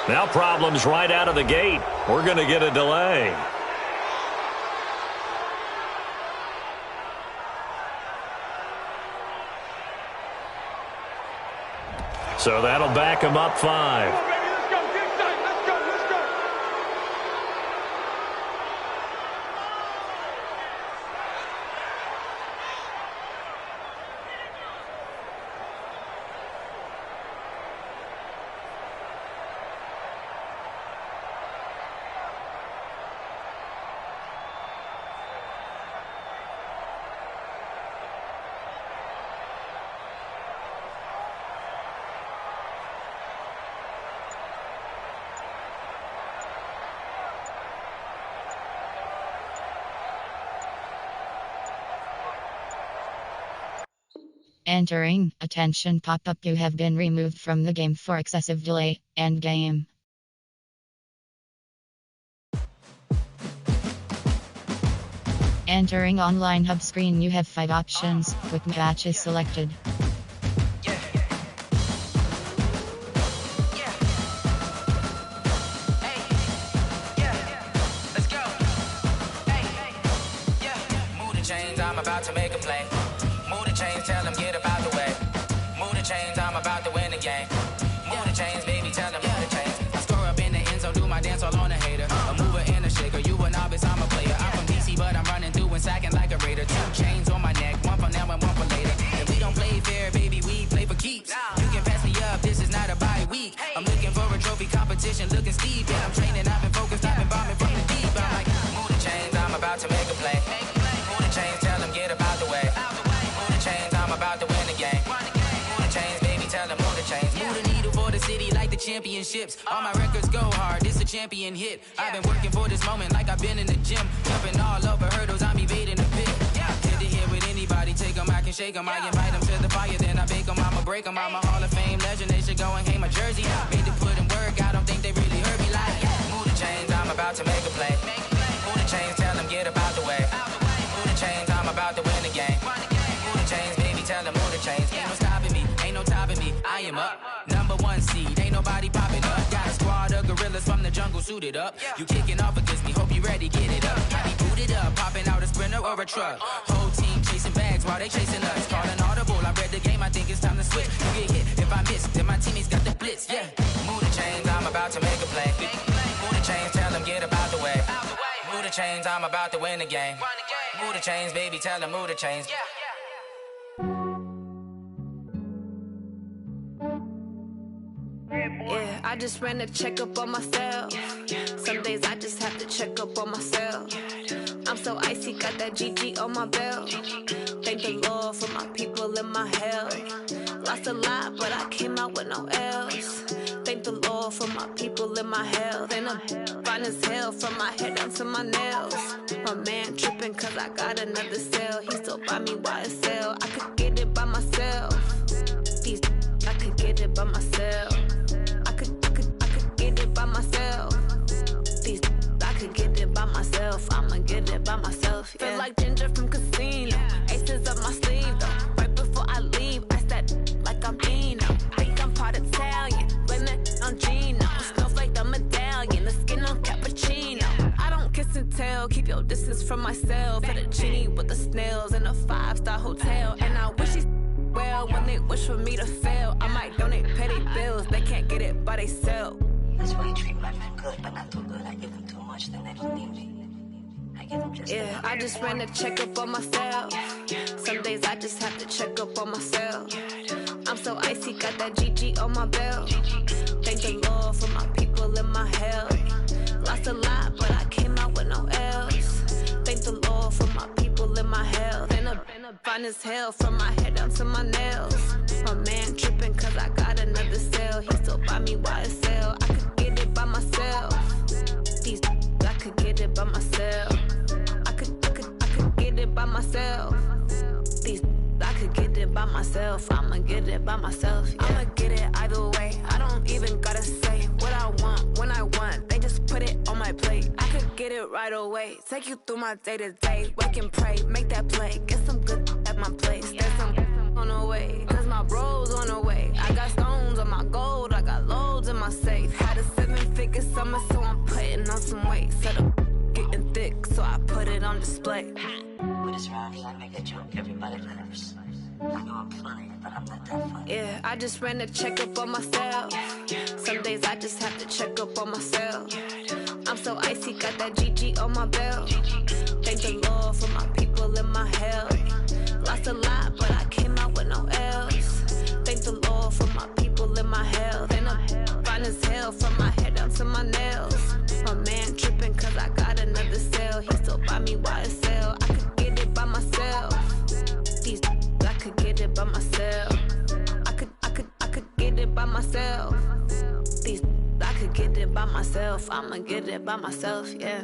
Now problems right out of the gate. We're going to get a delay. So that'll back him up 5. Entering, attention pop-up, you have been removed from the game for excessive delay, end game. Entering online hub screen, you have 5 options, quick match is selected. I'm about to make a play. Move the chains, tell them get up out the way. Move the chains, I'm about to win the game. Move the chains, baby, tell them move the chains. I score up in the end zone, do my dance all on a hater. A mover and a shaker, you a novice, I'm a player. I'm from DC, but I'm running through and sacking like a raider. 2 chains on my neck, one for now and one for later. If we don't play fair, baby, we play for keeps. You can pass me up, this is not a bye week. I'm looking for a trophy competition, looking steep. Yeah, I'm training, I've been focused, I've been bombing from the deep. I'm like, move the chains, I'm about to make a play. Move the chains, tell them get up out the way. Move the chains, I'm about to win the game. Move the chains, baby, tell them move the chains. Move the needle for the city like the championships. All my records go hard, this a champion hit. I've been working for this moment like I've been in the gym. Jumping all over hurdles, I'm evading the pit. Hit the hit with anybody, take them, I can shake them. I invite them to the fire, then I bake them, I'ma break them. I'm a Hall of Fame legend, they should go and hang my jersey. Made to put in work, I don't think they really heard me like, move the chains, I'm about to make a play. Move the chains, tell them get up out the way. Move the chains, I'm about to win the game. Move the chains, baby, tell them move the chains. Ain't no stopping me, ain't no topping me, I am up. Number 1 seed, ain't nobody popping up. Got a squad of gorillas from the jungle suited up. You kicking off against me, hope you ready, get it up. I be booted up, popping out a sprinter or a truck. Whole team chasing bags while they chasing us. Calling audible, I read the game, I think it's time to switch. You get hit, if I miss, then my teammates got the blitz, yeah. Move the chains, I'm about to make a play. Move the chains, tell them get up out the way. Move the chains, I'm about to win the game. Move the chains, baby, tell them move the chains. Yeah, I just ran a checkup on myself. Some days I just have to check up on myself. I'm so icy, got that GG on my belt. Thank the Lord for my people and my health. Lost a lot, but I came out with no L's. Thank the Lord for my people and my health. And I'm fine as hell from my head down to my nails. My man tripping cause I got another cell. He still buy me YSL. I could get it by myself. These I could get it by myself. I could get it by myself. These I could get it by myself. I'ma get it by myself. Yeah. Feel like Ginger from Casino. Aces up my sleeve though. Right before I leave, I said like I'm Dino. Think I'm part Italian. Blame that on Gino. Snowflake the medallion. The skin on cappuccino. I don't kiss and tell. Keep your distance from myself. Fettuccine with the snails in a 5-star hotel. And I wish he's well when they wish for me to fail. I might donate petty bills. They can't get it by they self. That's why you treat my men good, but not too good. I give them too much, then they don't need me. I give them just Yeah, I just ran a checkup on myself. Some days I just have to check up on myself. I'm so icy, got that GG on my belt. Thank the Lord for my people in my health. Lost a lot, but I came out with no L's. Thank the Lord for my people in my health. And a fine as hell from my head down to my nails. My man tripping cause I got another cell. He still buy me YSL. I could get it by myself. These I could get it by myself. I could get it by myself. These I could get it by myself. I'ma get it by myself. Yeah. I'ma get it either way. I don't even gotta say what I want when I want. They just put it on my plate. I could get it right away. Take you through my day to day. Wake and pray, make that play. Get some good at my place. There's some on the way. Cause my bro's on the way. I got stones on my gold. I got loads in my safe. Had a 7-figure summer, so I'm putting on some weight. Set up getting thick, so I put it on display. With this round here, I make a joke. Everybody laughs. I know I'm funny, but I'm not that funny. Yeah, I just ran a checkup on myself. Some days I just have to check up on myself. I'm so icy, got that GG on my belt. Thank the Lord for my people in my health. Lost a lot, but I came out with no L's. Thank the Lord for my people in my health. And I'm fine as hell from my head down to my nails. My man tripping cause I got another cell. He still buy me YSL. I could get it by myself. These I could get it by myself. I could get it by myself. These I could get it by myself. I'ma get it by myself, yeah.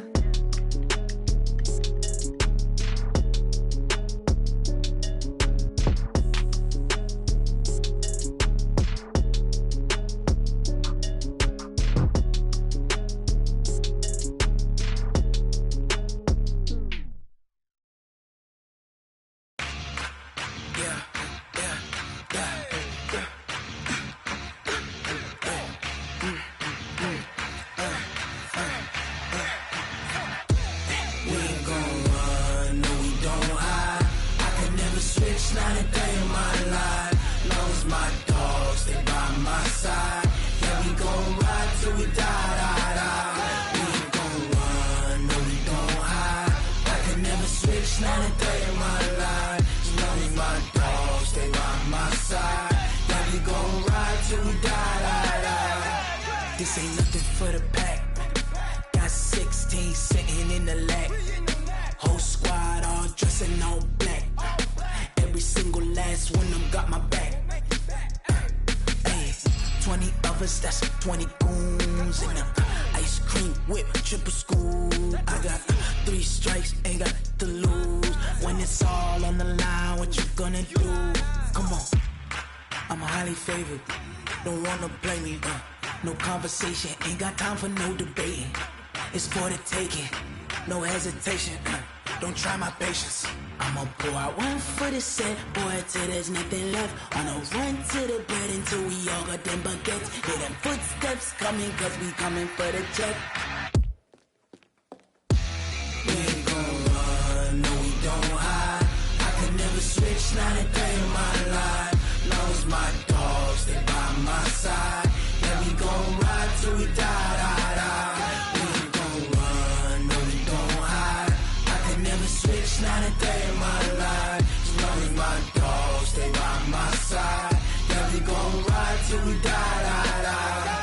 This ain't nothing for the pack. Got 16 sitting in the lap. Whole squad all dressing all black. Every single last one of them got my back. Hey, 20 of us, that's 20 goons in the ice cream whip, triple scoop. I got 3 strikes, ain't got to lose. When it's all on the line, what you gonna do? Come on, I'm highly favored. Don't wanna play me, no conversation, ain't got time for no debating. It's for the taking, no hesitation. Don't try my patience. I'ma pour out one for the set, boy, till there's nothing left. On a run to the bread until we all got them baguettes. Hear them footsteps coming, cause we coming for the check. We ain't gon' run, no we don't hide. I could never switch, not a day in my life. Lost my dogs, they by my side. Yeah, we gon' ride till we die, die, die. We ain't gon' run, no we don't hide. I could never switch, not a day in my life. As long as my dogs stay by my side. Yeah, we gon' ride till we die, die, die.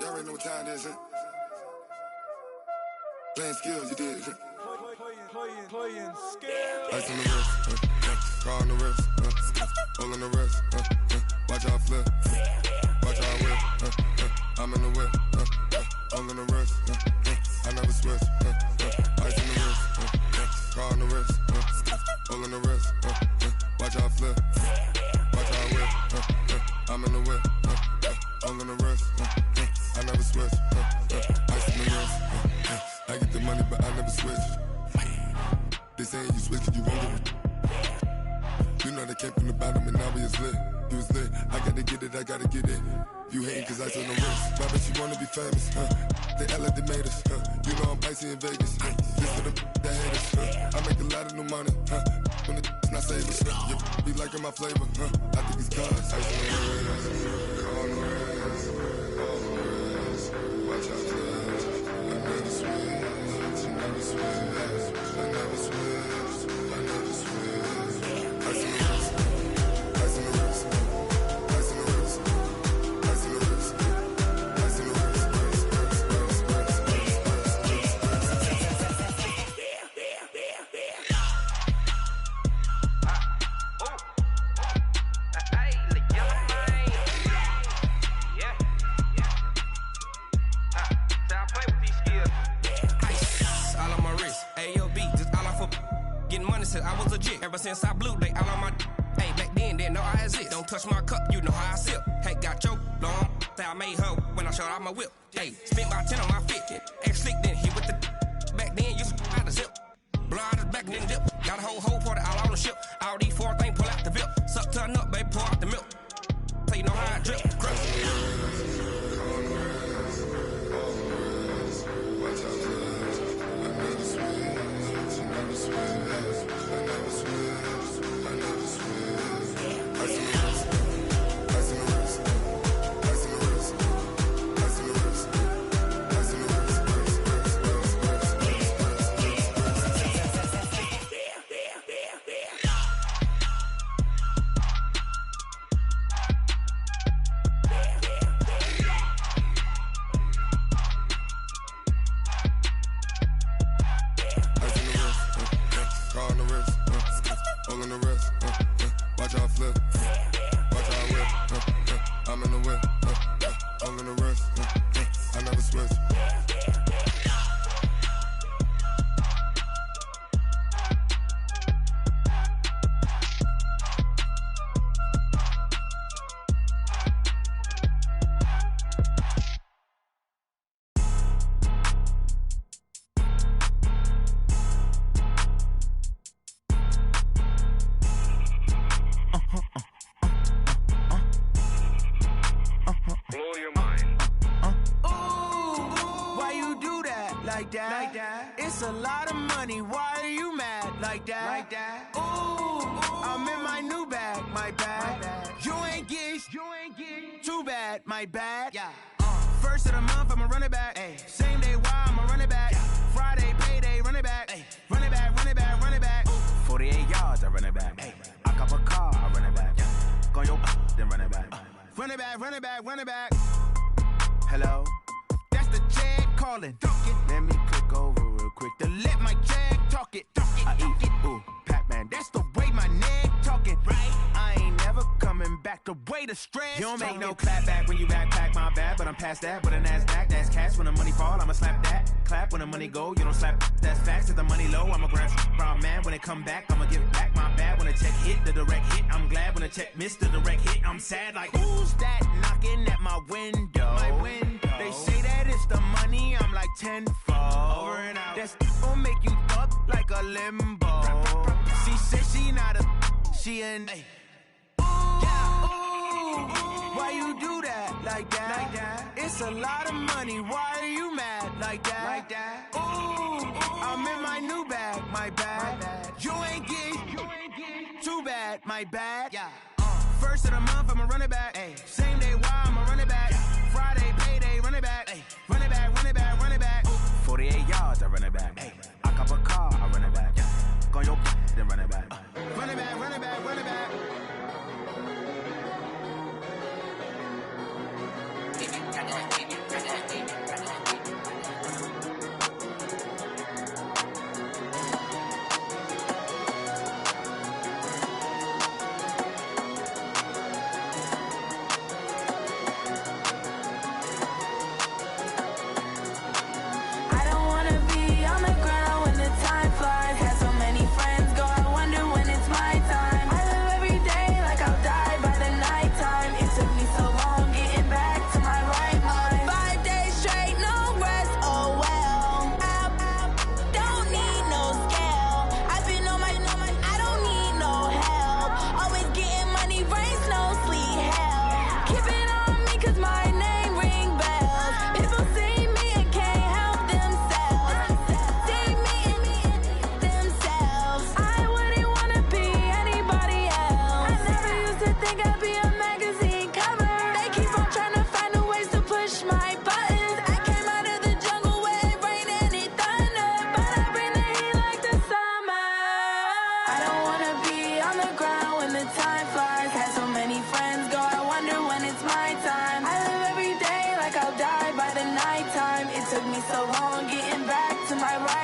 Y'all already know what time it is, huh? Playing skills, you did, huh? Playing skills. Ice on the wrist, car on the wrist, hole in the wrist, watch out flip, watch out whip, I'm in the whip, hole in the wrist, I never switch, ice on the wrist, car on the wrist, hole in the wrist, watch out flip, watch out whip, I'm in the whip, hole in the wrist, I never switch, ice in the wrist, I get the money but I never switch. They saying you switch, you won't get it. You know they came from the bottom and now we is lit. You was lit, I gotta get it, I gotta get it. You hating cause ice on the wrist. My bitch, you wanna be famous, They Ella, they made us, You know I'm ice Icy in Vegas. This for the that haters. I make a lot of new money. When the not saving. Yeah, be liking my flavor. I think it's cause. Ice on the wrist. On the wrist. On the wrist. Watch out, please. I never switch. I never switch. I never switch. I never switch. Ice on the wrist. Ice on the wrist. Ice on the wrist. Ice on the wrist. Ice on the wrist. I was legit ever since I blew they all on my. Hey, back then didn't know I exist. Don't touch my cup, you know how I sip. Hey, got your long. I made her when I showed out my whip. Hey, spent about 10 on my fit. Ex slick then hit with the. Back then you out the zip. Blow out his back then dip. Got a whole party all on the ship. All these 4 things pull out the VIP. Suck turn up, baby, pour out the milk. So you know how I drip. Crush. Watch out, please. I never switch. I never switch. I never switch. I never switch. Ice on the wrist. Ice on the wrist. Ice on the wrist. Ice on the wrist. Ice on the wrist. All in the wrist, watch out flip, watch out whip, I'm in the whip, all in the wrist, I never switch. It's a lot of money, why are you mad like that? Ooh, I'm in my new bag, my bad. You ain't get too bad, my bad. Yeah. First of the month, I'ma run it back. Same day, why I'ma run it back. Friday, payday, run it back. Run it back, run it back, run it back. 48 yards, I run it back. I cop a car, I run it back. Go your then run it back. Run it back, run it back, run it back. Hello? That's the jag calling. Let me click over real quick to let my jag talk it. I eat, ooh, Pac-Man. That's the way my neck talking. Right? I ain't never coming back the way the stress. You don't make no clap back when you backpack, my bad. But I'm past that with a NASDAQ. That's cash when the money fall. I'ma slap that. Clap when the money go. You don't slap. That's facts. If the money low, I'ma grab brown man. When it come back, I'ma give back my bad. When the check hit, the direct hit. I'm glad when the check missed the direct hit. I'm sad like, who's that knocking at my window? My window. They say that it's the money. I'm like tenfold. Over and out. That's gon' make you up like a limbo. She said she not a. She an. Ooh, why you do that like that? It's a lot of money. Why are you mad like that? Ooh, I'm in my new bag, my bad. You ain't get too bad, my bad. Yeah. First of the month, I'ma run it back. Same day, why I'ma run it back. Friday, payday, run it back. Run it back, run it back, run it back. 48 yards, I run it back. I cop a car, I run it back. Go your then run it back. Run it back, run it back, run it back. I don't wanna be on the ground.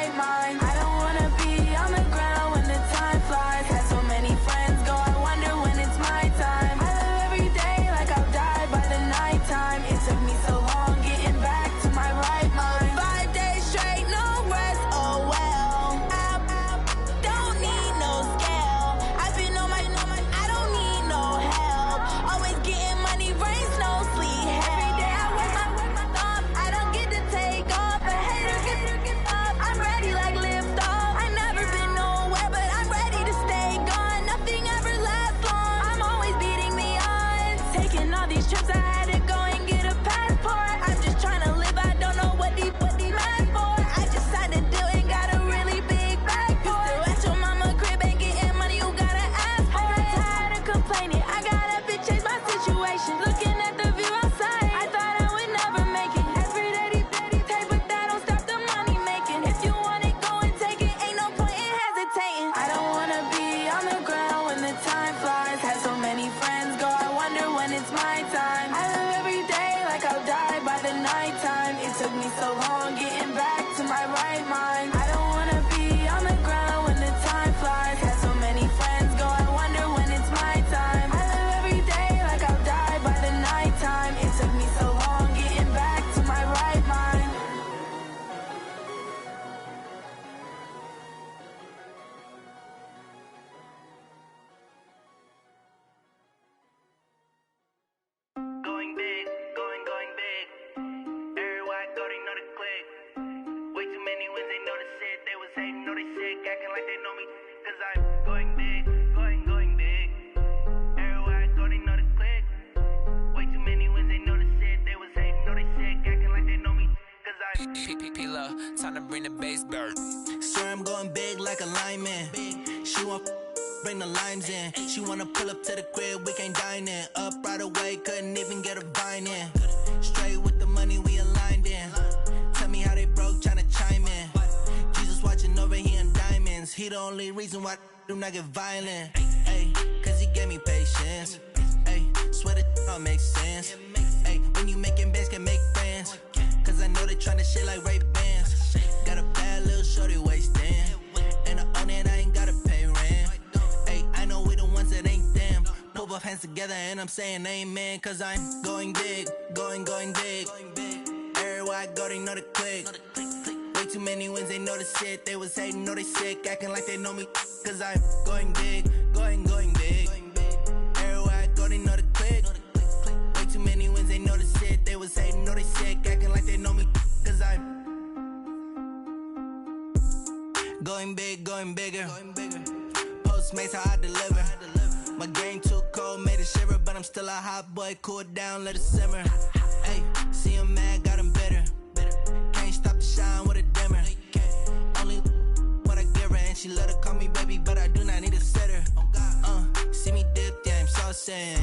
right mind. I don't wanna be on the ground when the time flies. Had so many friends go, I wonder when it's my time. I live every day like I'll die by the nighttime. It took me so long getting back to my right mind. 5 days straight, no rest, oh well. I don't need no scale. I've been on my, I don't need no help. Always getting money, rain, snow, sleet, every day I work my thumb. I don't get to take off. A hater get up. I'm ready like lift off. I never been nowhere, but I'm ready to stay gone. Nothing ever lasts long. I'm always beating the odds. Taking all these trips, I had to go and get a passport. I'm just trying to live. I don't know what these mad for. I just signed a deal and got a really big bag for it. Still at your mama crib and getting money, you gotta ask for it. I got tired of complaining. I got up and changed my situation. Looking at the view outside, I thought I would never make it. Every day, take, but that don't stop the money making. If you want it, go and take it. Ain't no point in hesitating. I don't wanna be on the ground when the time flies. Had so many friends go, I wonder when it's my time. I live every day like I'll die by the nighttime. It took me so long getting back to my right mind. I don't wanna be on the ground when the time flies. Had so many friends go, I wonder when it's my time. I live every day like I'll die by the nighttime. It took me so long getting back to my right mind. Going big, going big. Everywhere I go, they know the click. Way too many wins, they know the shit. They was hating, know they sick, acting like they know me. Cause I'm going big, going big. Everywhere I go, they know the click. Way too many wins, they know the shit. They was hating, know they sick, acting like they know me. Cause I'm P-P-P-Love, time to bring the bass bird. Swear I'm going big like a lineman. She want bring the limes in. She wanna pull up to the crib, we can't dine in. Up right away, couldn't even get a vine in. Straight with the money we aligned in. Tell me how they broke, tryna chime in. Jesus watching over here in diamonds. He the only reason why I do not get violent. Ay, cause he gave me patience. Ay, swear that all makes sense. Ay, when you making bands, can make friends. Cause I know they tryna shit like Ray-Bans. Got a bad little shorty wasting. And I own it, I ain't gotta pay rent. Ay, I know we the ones that ain't them. Pull both hands together and I'm saying amen. Cause I'm going big, going big. Everywhere I go, they know the click. Way too many wins, they know the shit. They was hating, know they sick, acting like they know me. Cause I'm going big, going big. Everywhere I go, they know the click. Way too many wins, they know the shit. They was hating, know they sick, acting like they know me. Cause I'm going big, going bigger. Postmates, how I deliver. My game too cold, made it shiver. But I'm still a hot boy, cool it down, let it simmer. Hey, see him mad, got him bitter. Can't stop the shine with a dimmer. Only what I give her, and she let her call me baby, but I do not need a sitter. See me dip, yeah, I'm saucing.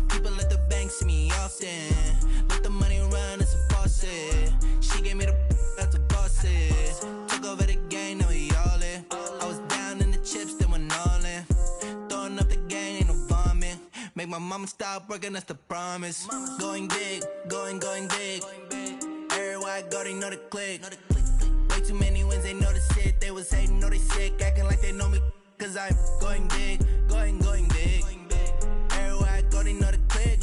People at the bank see me often. Let the money run, it's a faucet. She gave me the that's a boss it. Took over the game, now we all in. I was down in the chips, then went all in. Throwing up the gang, ain't no vomit. Make my mama stop working, that's the promise. Going big, going big. Everywhere I go, they know the click. Way too many wins, they know the shit. They was hating, know they sick, acting like they know me. Cause I'm going big, going big. Everywhere I go, they know the click.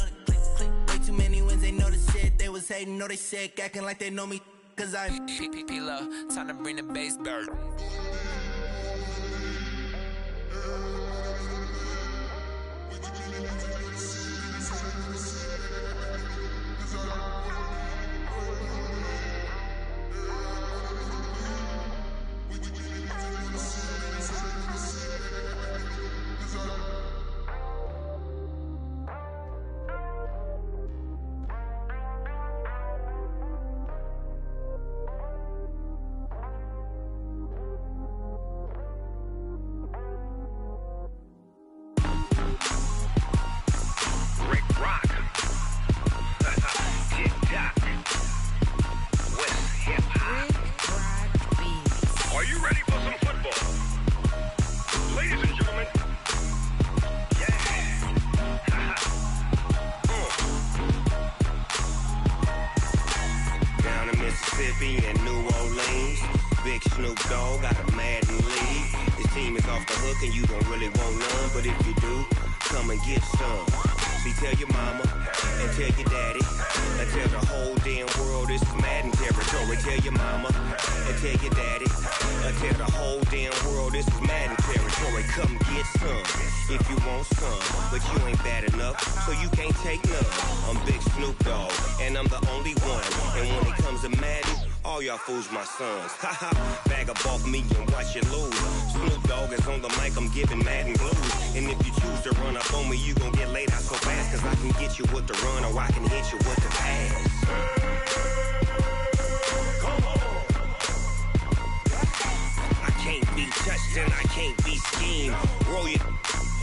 Way too many wins, they know the shit. They was hating, know they sick, acting like they know me. Cause I'm P-P-P-Love, time to bring the bass bird. Mississippi and New Orleans. Big Snoop Dogg. Dogg got a Madden league. His team is off the hook and you don't really want none, but if you do, come and get some. See, tell your mama and tell your daddy and tell the whole damn world this is Madden territory. Tell your mama and tell your daddy and tell the whole damn world this is Madden territory. Come get some if you want some, but you ain't bad enough, so you can't take none. I'm Big Snoop Dogg, and I'm the only one. And when it comes to Madden, all y'all fools my sons. Haha, bag up off me and watch you lose. Snoop Dogg is on the mic, I'm giving Madden blues. And if you choose to run up on me, you gon' get laid out so fast, cause I can get you with the run or I can hit you with the pass. I can't be touched and I can't be schemed. Roll you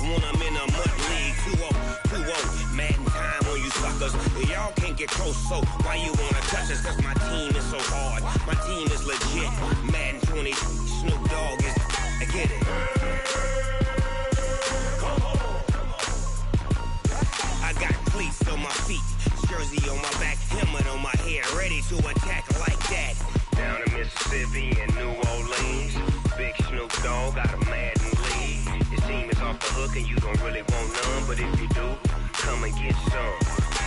when I'm in a mud league. 2-0, Madden time on you suckers. Y'all can't get close, so why you wanna touch us? Cause my team is so hard, my team is legit. Madden 20, Snoop Dogg is, I get it. I got cleats on my feet, jersey on my back, helmet on my head, ready to attack like that. Down in Mississippi and New Orleans, Big Snoop Dogg got a Madden league. His team is off the hook and you don't really want none, but if you do, come and get some.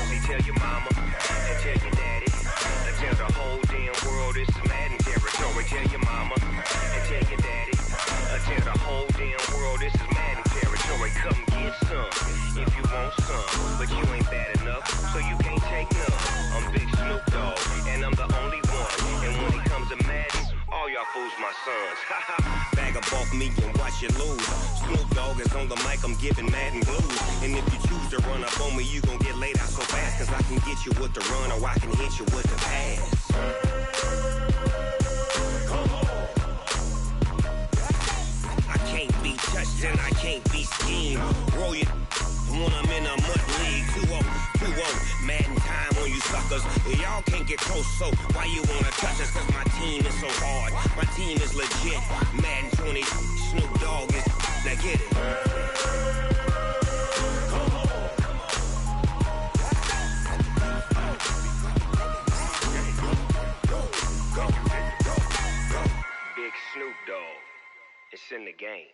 See, tell your mama and tell your daddy and tell the whole damn world this is Madden territory. Tell your mama and tell your daddy and tell the whole damn world this is Madden territory. Come get some if you want some, but you ain't bad enough, so you can't take none. I'm Big Snoop Dogg, and I'm the only one. And when it comes to Madden, all y'all fools my sons. Bag up off me and watch you lose. Snoop Dogg is on the mic, I'm giving Madden blues. And if you choose to run up on me, you gon' get laid out so fast, cause I can get you with the run or I can hit you with the pass. I can't be touched and I can't be schemed. Roll you when I'm in a mud league. 2-0, Madden time on you suckers. Y'all can't get close, so why you wanna touch us? Cause my team is so hard, my team is legit. Madden 20, Snoop Dogg is, now get it. Big Snoop Dogg, it's in the game.